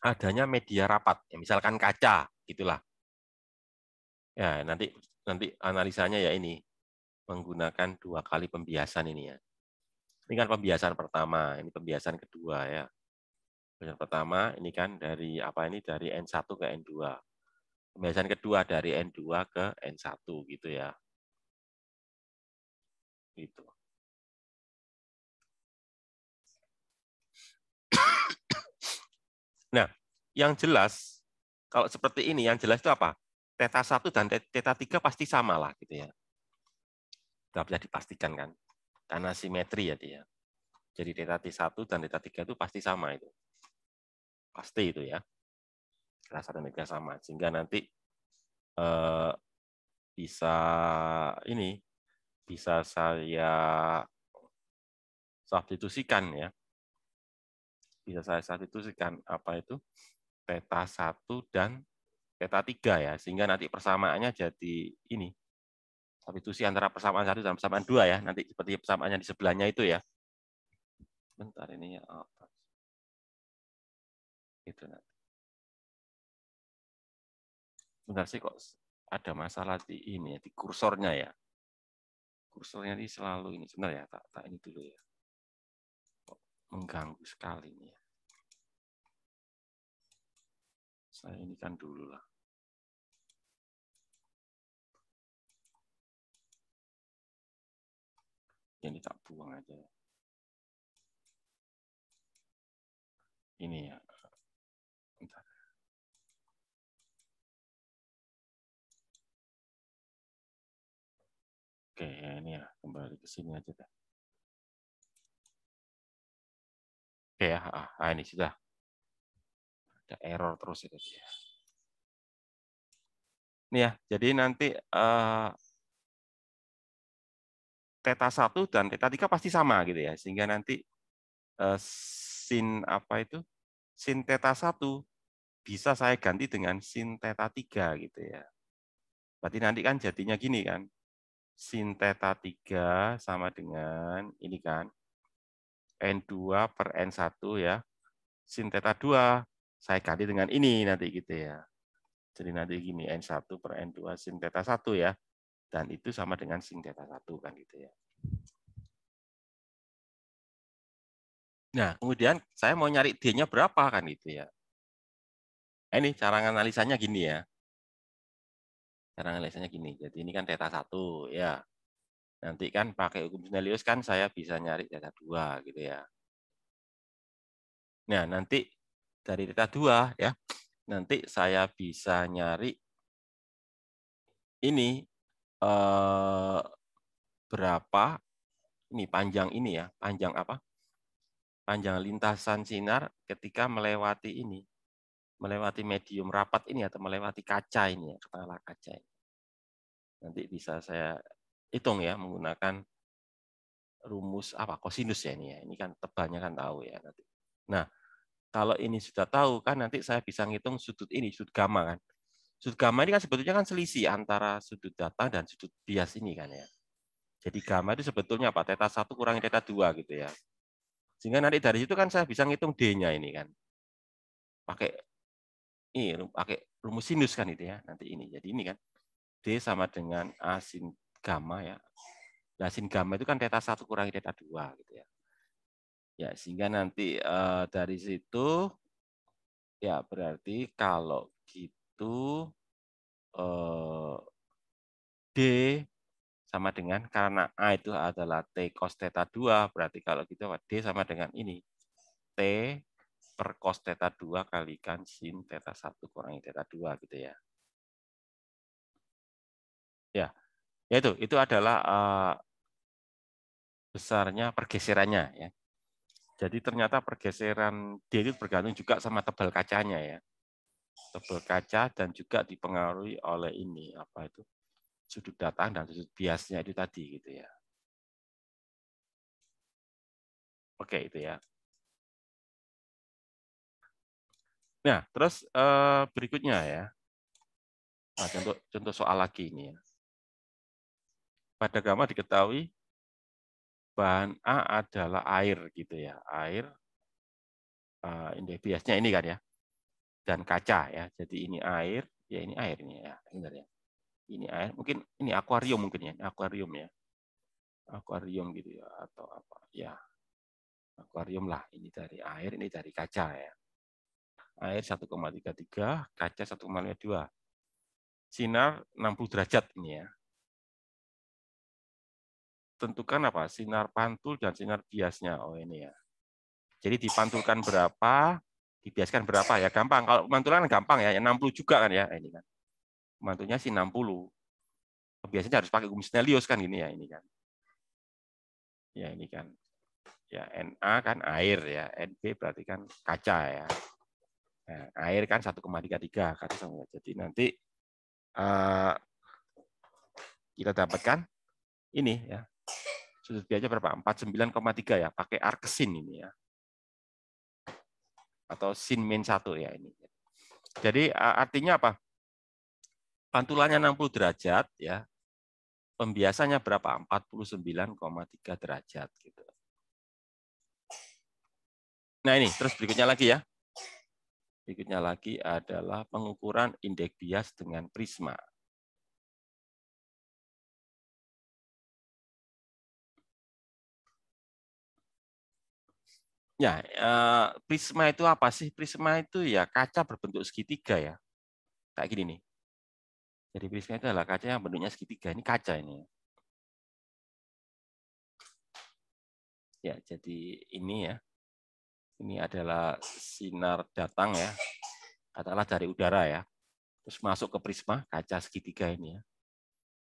adanya media rapat, ya, misalkan kaca, gitulah. Ya, nanti analisanya ya ini menggunakan 2 kali pembiasan ini ya. Ini kan pembiasan pertama, ini pembiasan kedua ya. Pembiasan pertama ini kan dari apa ini dari N1 ke N2. Pembiasan kedua dari N2 ke N1 gitu ya. Gitu. Nah, yang jelas kalau seperti ini yang jelas itu apa? Theta 1 dan theta 3 pasti sama lah gitu ya. Tidak bisa dipastikan kan. Karena simetri ya dia. Jadi theta T1 dan theta 3 itu pasti sama itu. Pasti itu ya. Theta 1 dan 3 sama. Sehingga nanti bisa saya substitusikan ya. Bisa saya substitusikan apa itu? Theta 1 dan theta 3 ya. Sehingga nanti persamaannya jadi ini. Substitusi antara persamaan 1 dan persamaan 2 ya. Nanti seperti persamaannya di sebelahnya itu ya. Bentar ini ya. Itu nanti. Bentar sih kok ada masalah di ini ya, di kursornya ya. Kursornya ini selalu ini. Sebentar ya, tak ini dulu ya. Kok mengganggu sekali ini ya. Saya ini kan dulu lah. Ini tak buang aja. Ini ya. Bentar. Oke, ini ya. Kembali ke sini aja deh. Oke ya, ini sudah. Ada error terus itu ya. Ini ya, jadi nanti theta 1 dan theta 3 pasti sama gitu ya. Sehingga nanti sin apa itu? Sin theta 1 bisa saya ganti dengan sin theta 3 gitu ya. Berarti nanti kan jadinya gini kan. Sin theta 3 sama dengan ini kan. N2 per N1 ya. Sin theta 2 saya ganti dengan ini nanti gitu ya. Jadi nanti gini N1 per N2 sin theta 1 ya. Dan itu sama dengan sin theta 1 kan gitu ya. Nah, kemudian saya mau nyari D-nya berapa kan gitu ya. Nah, ini cara analisanya gini ya. Cara analisanya gini. Jadi ini kan θ 1 ya. Nanti kan pakai hukum Snellius kan saya bisa nyari θ 2 gitu ya. Nah, nanti dari θ 2 ya. Nanti saya bisa nyari ini berapa ini panjang ini ya, panjang apa? Panjang lintasan sinar ketika melewati ini, melewati medium rapat ini atau melewati kaca ini ya, katakanlah kaca ini. Nanti bisa saya hitung ya menggunakan rumus apa kosinus ya ini ya. Ini kan tebalnya kan tahu ya nanti. Nah, kalau ini sudah tahu kan nanti saya bisa ngitung sudut ini, sudut gamma kan. Sudut gamma ini kan sebetulnya kan selisih antara sudut datang dan sudut bias ini kan ya. Jadi gamma itu sebetulnya apa? θ 1 kurangi θ 2 gitu ya. Sehingga nanti dari situ kan saya bisa ngitung D-nya ini kan. Pakai rumus sinus kan itu ya. Nanti ini. Jadi ini kan D sama dengan A sin gamma ya. Nah, sin gamma itu kan θ 1 kurangi θ 2 gitu ya. Ya, sehingga nanti dari situ ya berarti kalau gitu D sama dengan karena A itu adalah T cos θ 2, berarti kalau gitu D sama dengan ini. T per cos θ 2 kalikan sin θ 1 kurangi θ 2 gitu ya. Ya, itu adalah besarnya pergeserannya ya. Jadi ternyata pergeseran D itu bergantung juga sama tebal kacanya ya. Tebal kaca dan juga dipengaruhi oleh ini apa itu sudut datang dan sudut biasnya itu tadi gitu ya. Oke itu ya. Nah terus berikutnya ya. Nah, contoh soal lagi ini ya. Pada gamma diketahui bahan A adalah air gitu ya. Air indeks biasnya ini kan ya. Dan kaca ya. Jadi ini air, ya ini air ini ya. Benar ya. Ini air, mungkin ini akuarium mungkin ya. Akuarium ya. Akuarium gitu ya atau apa ya. Akuarium lah, ini dari air, ini dari kaca ya. Air 1,33, kaca 1,52. Sinar 60 derajat ini ya. Tentukan apa? Sinar pantul dan sinar biasnya. Oh ini ya. Jadi dipantulkan berapa, dibiaskan berapa ya. Gampang. Kalau pantulan gampang ya, 60 juga kan ya. Ini kan. Mantulnya sih 60. Biasanya harus pakai hukum Snellius kan ini ya, ini kan. Ya ini kan. Ya Na kan air ya, Nb berarti kan kaca ya. Nah, air kan 1,33 kaca sama. Jadi nanti kita dapatkan ini ya. Sudut biasnya berapa? 49,3 ya, pakai arcsin ini ya. Atau sin min 1 ya ini. Jadi artinya apa? Pantulannya 60 derajat ya. Pembiasanya berapa? 49,3 derajat gitu. Nah, ini terus berikutnya lagi ya. Berikutnya lagi adalah pengukuran indeks bias dengan prisma. Ya, prisma itu apa sih? Prisma itu ya kaca berbentuk segitiga ya. Kayak gini nih. Jadi prisma itu adalah kaca yang bentuknya segitiga. Ini kaca ini. Ya, jadi ini ya. Ini adalah sinar datang ya. Katakanlah dari udara ya. Terus masuk ke prisma kaca segitiga ini ya.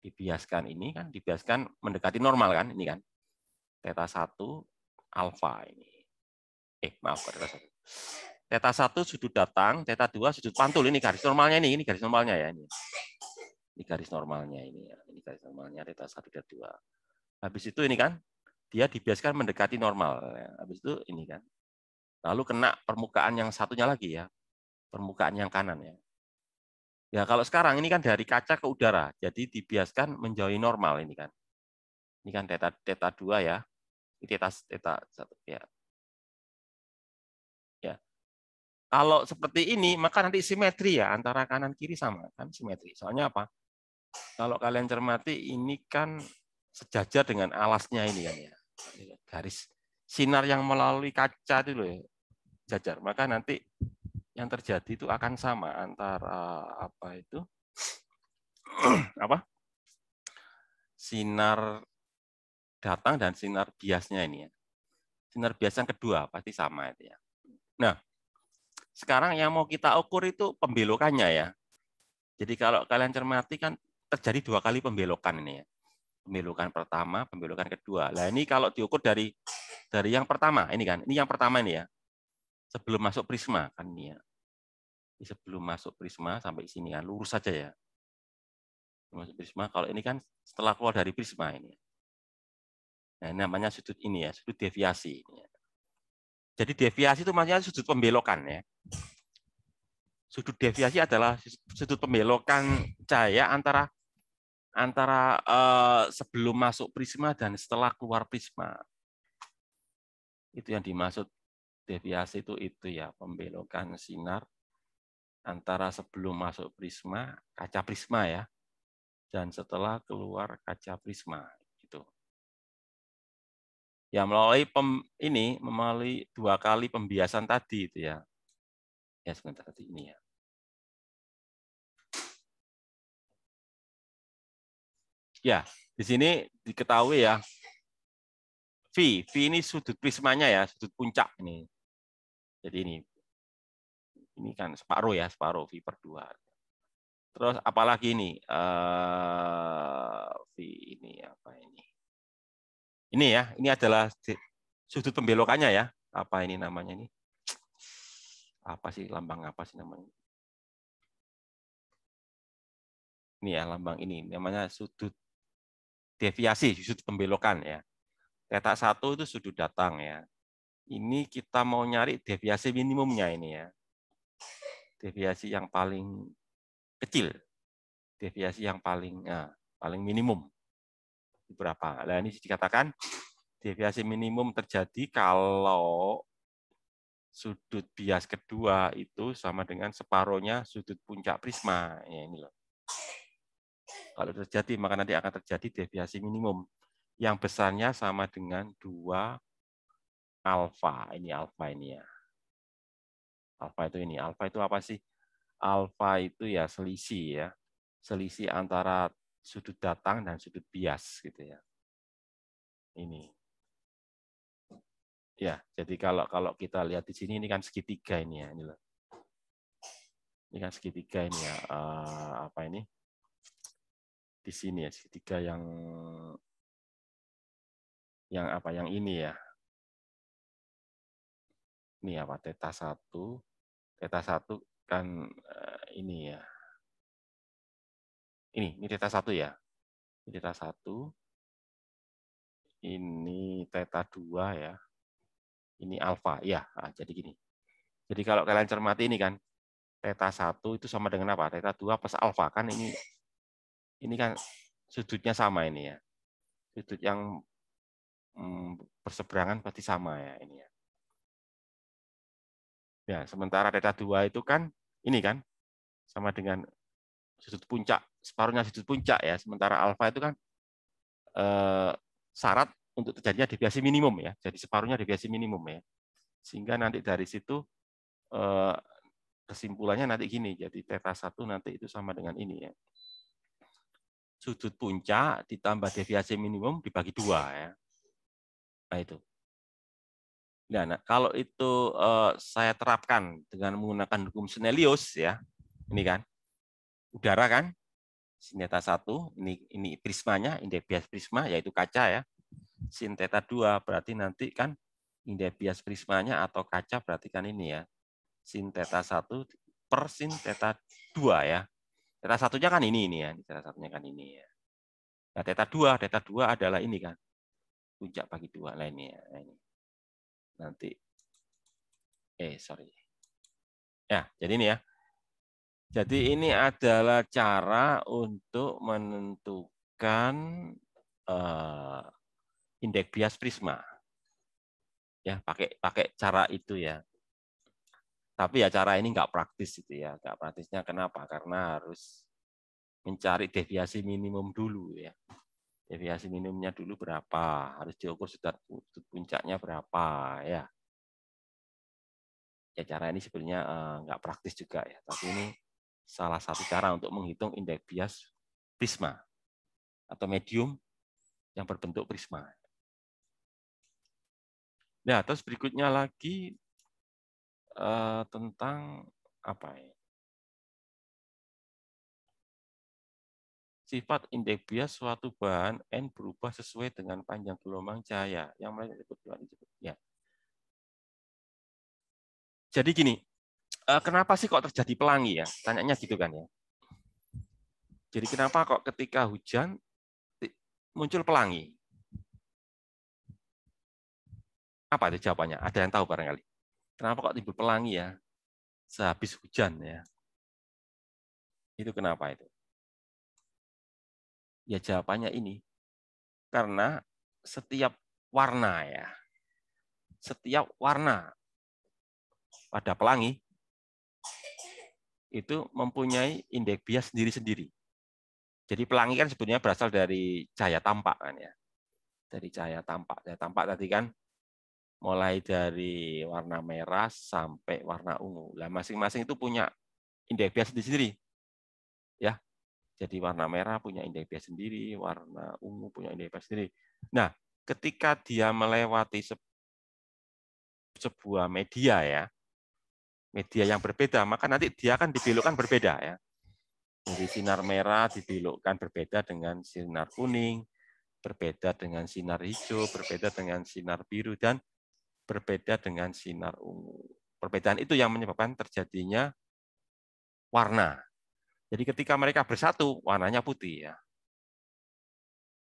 Dibiaskan ini kan, dibiaskan mendekati normal kan, ini kan. Theta 1 alfa ini. Maaf, Theta 1 sudut datang, Theta 2 sudut pantul. Ini garis normalnya ini garis normalnya ya ini. Ini garis normalnya ini ya. Ini garis normalnya Theta 1 dan 2. Habis itu ini kan dia dibiaskan mendekati normal. Habis itu ini kan. Lalu kena permukaan yang satunya lagi ya. Permukaan yang kanan ya. Ya kalau sekarang ini kan dari kaca ke udara. Jadi dibiaskan menjauhi normal ini kan. Ini kan Theta 2 ya. Ini Theta 1 ya. Ya. Kalau seperti ini, maka nanti simetri ya, antara kanan kiri sama kan simetri. Soalnya apa? Kalau kalian cermati ini kan sejajar dengan alasnya ini kan ya. Garis sinar yang melalui kaca itu loh ya, Jajar. Maka nanti yang terjadi itu akan sama antara apa itu apa sinar datang dan sinar biasnya ini ya. Sinar bias yang kedua pasti sama itu ya. Nah, sekarang yang mau kita ukur itu pembelokannya ya. Jadi kalau kalian cermati kan terjadi 2 kali pembelokan ini ya. Pembelokan pertama, pembelokan kedua. Nah, ini kalau diukur dari yang pertama ini kan. Ini yang pertama ini ya. Sebelum masuk prisma kan ini ya. Sebelum masuk prisma sampai sini kan lurus saja ya. Masuk prisma, kalau ini kan setelah keluar dari prisma ini. Nah, ini namanya sudut ini ya, sudut deviasi ini ya. Jadi deviasi itu maksudnya sudut pembelokan ya. Sudut deviasi adalah sudut pembelokan cahaya antara sebelum masuk prisma dan setelah keluar prisma. Itu yang dimaksud deviasi itu ya, pembelokan sinar antara sebelum masuk prisma, kaca prisma ya, dan setelah keluar kaca prisma gitu. Ya melalui melalui 2 kali pembiasan tadi itu ya. Ya sebentar tadi ini ya. Ya, di sini diketahui ya. V ini sudut prismanya ya, sudut puncak ini. Jadi ini kan separuh ya, separuh V/2. Terus apalagi ini V ini apa ini? Ini ya, ini adalah sudut pembelokannya ya. Apa ini namanya ini? Apa sih lambang apa sih namanya? Ini ya lambang ini namanya sudut deviasi, sudut pembelokan ya. Theta 1 itu sudut datang ya. Ini kita mau nyari deviasi minimumnya ini ya. Deviasi yang paling kecil. Deviasi yang paling minimum. Berapa? Nah, ini dikatakan deviasi minimum terjadi kalau sudut bias kedua itu sama dengan separuhnya sudut puncak prisma. Ya, ini loh. Kalau terjadi, maka nanti akan terjadi deviasi minimum. Yang besarnya sama dengan 2 alfa. Ini alfa ini ya. Alfa itu ini. Alfa itu apa sih? Alfa itu ya selisih ya. Selisih antara sudut datang dan sudut bias gitu ya. Ini. Ya, jadi kalau kita lihat di sini ini kan segitiga ini ya, ini loh. Ini kan segitiga ini ya. Apa ini? Di sini ya segitiga yang apa? Yang ini ya. Ini apa? Theta 1. Theta 1 kan ini ya. Ini theta 1 ya. Ini theta 1. Ini theta 2 ya. Ini alfa ya. Nah, jadi gini. Jadi kalau kalian cermati ini kan theta 1 itu sama dengan apa? Theta 2 plus alfa kan ini kan sudutnya sama ini ya. Sudut yang berseberangan pasti sama ya ini ya. Ya, sementara theta 2 itu kan ini kan sama dengan sudut puncak, separuhnya sudut puncak ya. Sementara alfa itu kan syarat untuk terjadinya deviasi minimum ya. Jadi separuhnya deviasi minimum ya. Sehingga nanti dari situ kesimpulannya nanti gini. Jadi theta 1 nanti itu sama dengan ini ya. Sudut puncak ditambah deviasi minimum dibagi 2 ya. Nah itu. Nah, kalau itu saya terapkan dengan menggunakan hukum Snellius ya. Ini kan udara kan. Sin theta 1 ini prismanya, indeks bias prisma yaitu kaca ya. Sin theta 2 berarti nanti kan indeks bias prismanya atau kaca berarti kan ini ya. Sin theta 1 per sin theta 2 ya. Theta 1-nya kan ini ya. Theta 1-nya kan ini ya. Nah, theta 2 adalah ini kan. Puncak bagi 2 lah ini ya. Nah, ini. Nanti sorry. Ya, jadi ini ya. Jadi ini adalah cara untuk menentukan indeks bias prisma. Ya, pakai cara itu ya. Tapi ya cara ini nggak praktis itu ya. Nggak praktisnya kenapa? Karena harus mencari deviasi minimum dulu ya. Deviasi minimumnya dulu berapa? Harus diukur sudut puncaknya berapa ya? Ya cara ini sebenarnya nggak praktis juga ya, tapi ini salah satu cara untuk menghitung indeks bias prisma atau medium yang berbentuk prisma. Nah, terus berikutnya lagi tentang apa ya? Sifat indeks bias suatu bahan N berubah sesuai dengan panjang gelombang cahaya yang mulai disebut ya. Jadi gini, kenapa sih kok terjadi pelangi ya? Tanyanya gitu kan ya. Jadi kenapa kok ketika hujan muncul pelangi? Apa itu jawabannya? Ada yang tahu barangkali? Kenapa kok timbul pelangi ya? Sehabis hujan ya. Itu kenapa itu? Ya jawabannya ini. Karena setiap warna ya. Setiap warna pada pelangi itu mempunyai indeks bias sendiri-sendiri. Jadi pelangi kan sebenarnya berasal dari cahaya tampak kan ya. Dari cahaya tampak. Cahaya tampak tadi kan mulai dari warna merah sampai warna ungu. Nah, masing-masing itu punya indeks bias sendiri. Ya. Jadi warna merah punya indeks bias sendiri, warna ungu punya indeks bias sendiri. Nah, ketika dia melewati sebuah media ya, media yang berbeda, maka nanti dia akan dibelokkan berbeda ya. Jadi sinar merah dibelokkan berbeda dengan sinar kuning, berbeda dengan sinar hijau, berbeda dengan sinar biru, dan berbeda dengan sinar ungu. Perbedaan itu yang menyebabkan terjadinya warna. Jadi ketika mereka bersatu, warnanya putih ya.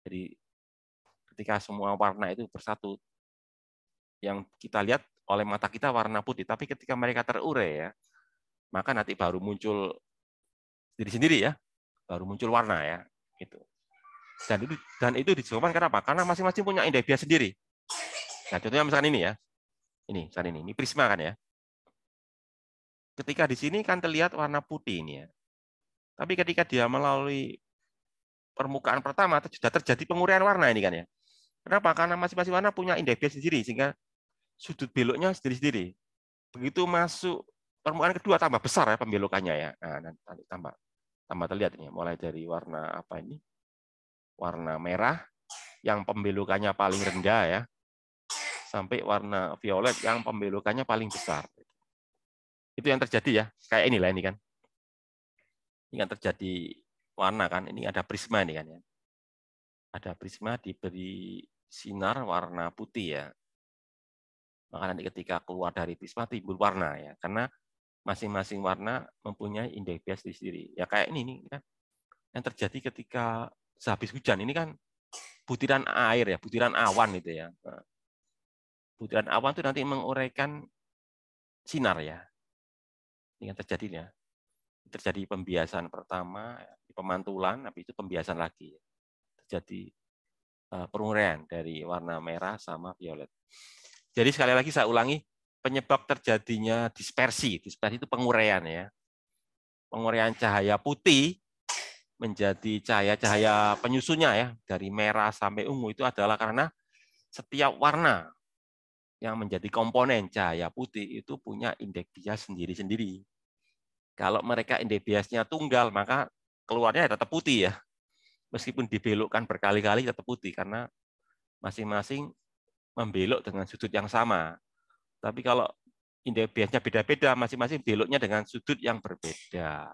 Jadi ketika semua warna itu bersatu, yang kita lihat oleh mata kita warna putih, tapi ketika mereka terurai ya, maka nanti baru muncul sendiri-sendiri ya, baru muncul warna ya, gitu. Dan itu disebabkan kenapa? Karena masing-masing punya indeks bias sendiri. Nah, contohnya misalkan ini ya, ini prisma kan ya. Ketika di sini kan terlihat warna putih ini ya, tapi ketika dia melalui permukaan pertama sudah terjadi penguraian warna ini kan ya. Kenapa? Karena masing-masing warna punya indeks bias sendiri, sehingga sudut beloknya sendiri-sendiri. Begitu masuk permukaan kedua tambah besar ya pembelokannya ya. Nah, nanti tambah terlihat ini, mulai dari warna apa ini? Warna merah yang pembelokannya paling rendah ya, sampai warna violet yang pembelokannya paling besar. Itu yang terjadi ya. Kayak inilah ini kan. Ini kan terjadi warna kan. Ini ada prisma ini kan ya. Ada prisma diberi sinar warna putih ya. Maka nanti ketika keluar dari prisma timbul warna ya. Karena masing-masing warna mempunyai indeks bias sendiri. Ya kayak ini nih kan. Yang terjadi ketika sehabis hujan ini kan butiran air ya, butiran awan itu ya. Butiran awan itu nanti menguraikan sinar ya. Ini yang terjadi ya. Terjadi pembiasan pertama, pemantulan, habis itu pembiasan lagi. Terjadi penguraian dari warna merah sama violet. Jadi sekali lagi saya ulangi, penyebab terjadinya dispersi. Dispersi itu penguraian ya. Penguraian cahaya putih menjadi cahaya-cahaya penyusunnya ya, dari merah sampai ungu itu adalah karena setiap warna yang menjadi komponen cahaya putih itu punya indeks bias sendiri-sendiri. Kalau mereka indeks biasnya tunggal, maka keluarnya tetap putih ya. Meskipun dibelokkan berkali-kali tetap putih, karena masing-masing membelok dengan sudut yang sama. Tapi kalau indeks biasnya beda-beda, masing-masing beloknya dengan sudut yang berbeda.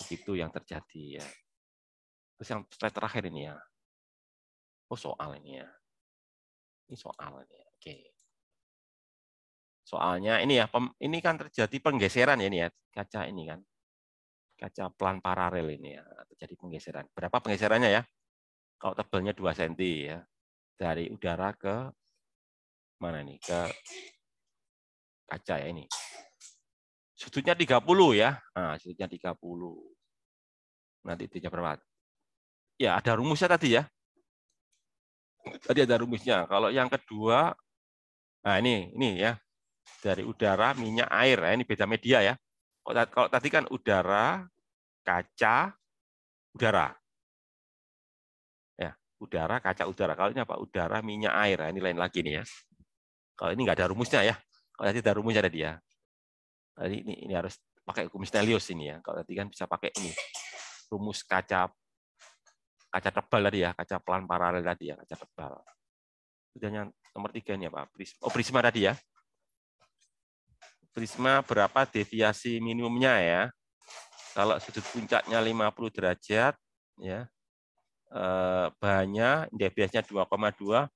Itu yang terjadi ya. Terus yang slide terakhir ini ya. Oh, soal ini ya. Ini soal ini ya. Oke. Soalnya ini ya, ini kan terjadi penggeseran ya ini ya, kaca ini kan. Kaca pelan paralel ini ya, terjadi penggeseran. Berapa penggeserannya ya? Kalau tebalnya 2 cm ya. Dari udara ke mana nih? Ke kaca ya ini. Sudutnya 30 ya. Nah, sudutnya 30. Nanti itu berapa? Ya, ada rumusnya tadi ya. Tadi ada rumusnya. Kalau yang kedua, nah ini ya. Dari udara, minyak, air. Nah, ini beda media ya. Kalau tadi kan udara, kaca, udara. Ya. udara, kaca udara. Kalau ini apa? Udara, minyak, air. Nah, ini lain lagi nih ya. Kalau ini nggak ada rumusnya ya. Kalau tadi ada rumusnya ada dia. Ini harus pakai hukum Snellius ini ya. Kalau tadi kan bisa pakai ini. Rumus kaca tebal tadi ya, kaca pelan paralel tadi ya, kaca tebal. Udahnya nomor 3 ini apa? Prisma tadi ya. Prisma berapa deviasi minimumnya ya? Kalau sudut puncaknya 50 derajat ya. Bahannya deviasinya 2,2,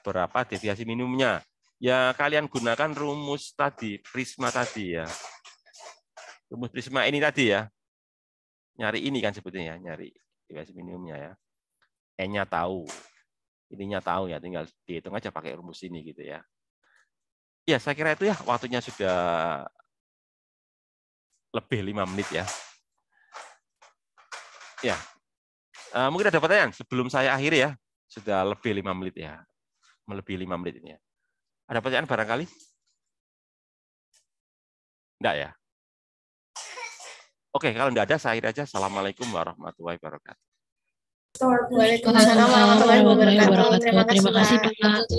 berapa deviasi minimumnya? Ya kalian gunakan rumus tadi, prisma tadi ya. Rumus prisma ini tadi ya. Nyari ini kan sebetulnya, nyari deviasi minimumnya ya. N-nya tahu. Ininya tahu ya, tinggal dihitung aja pakai rumus ini gitu ya. Ya, saya kira itu ya, waktunya sudah lebih 5 menit ya. Ya. Mungkin ada pertanyaan sebelum saya akhiri ya. Sudah lebih 5 menit ya. Melebihi 5 menit ini ya. Ada pertanyaan barangkali? Enggak ya? Oke, kalau enggak ada, saya akhiri aja. Assalamualaikum warahmatullahi wabarakatuh. Waalaikumsalam warahmatullahi wabarakatuh. Terima kasih, Pak.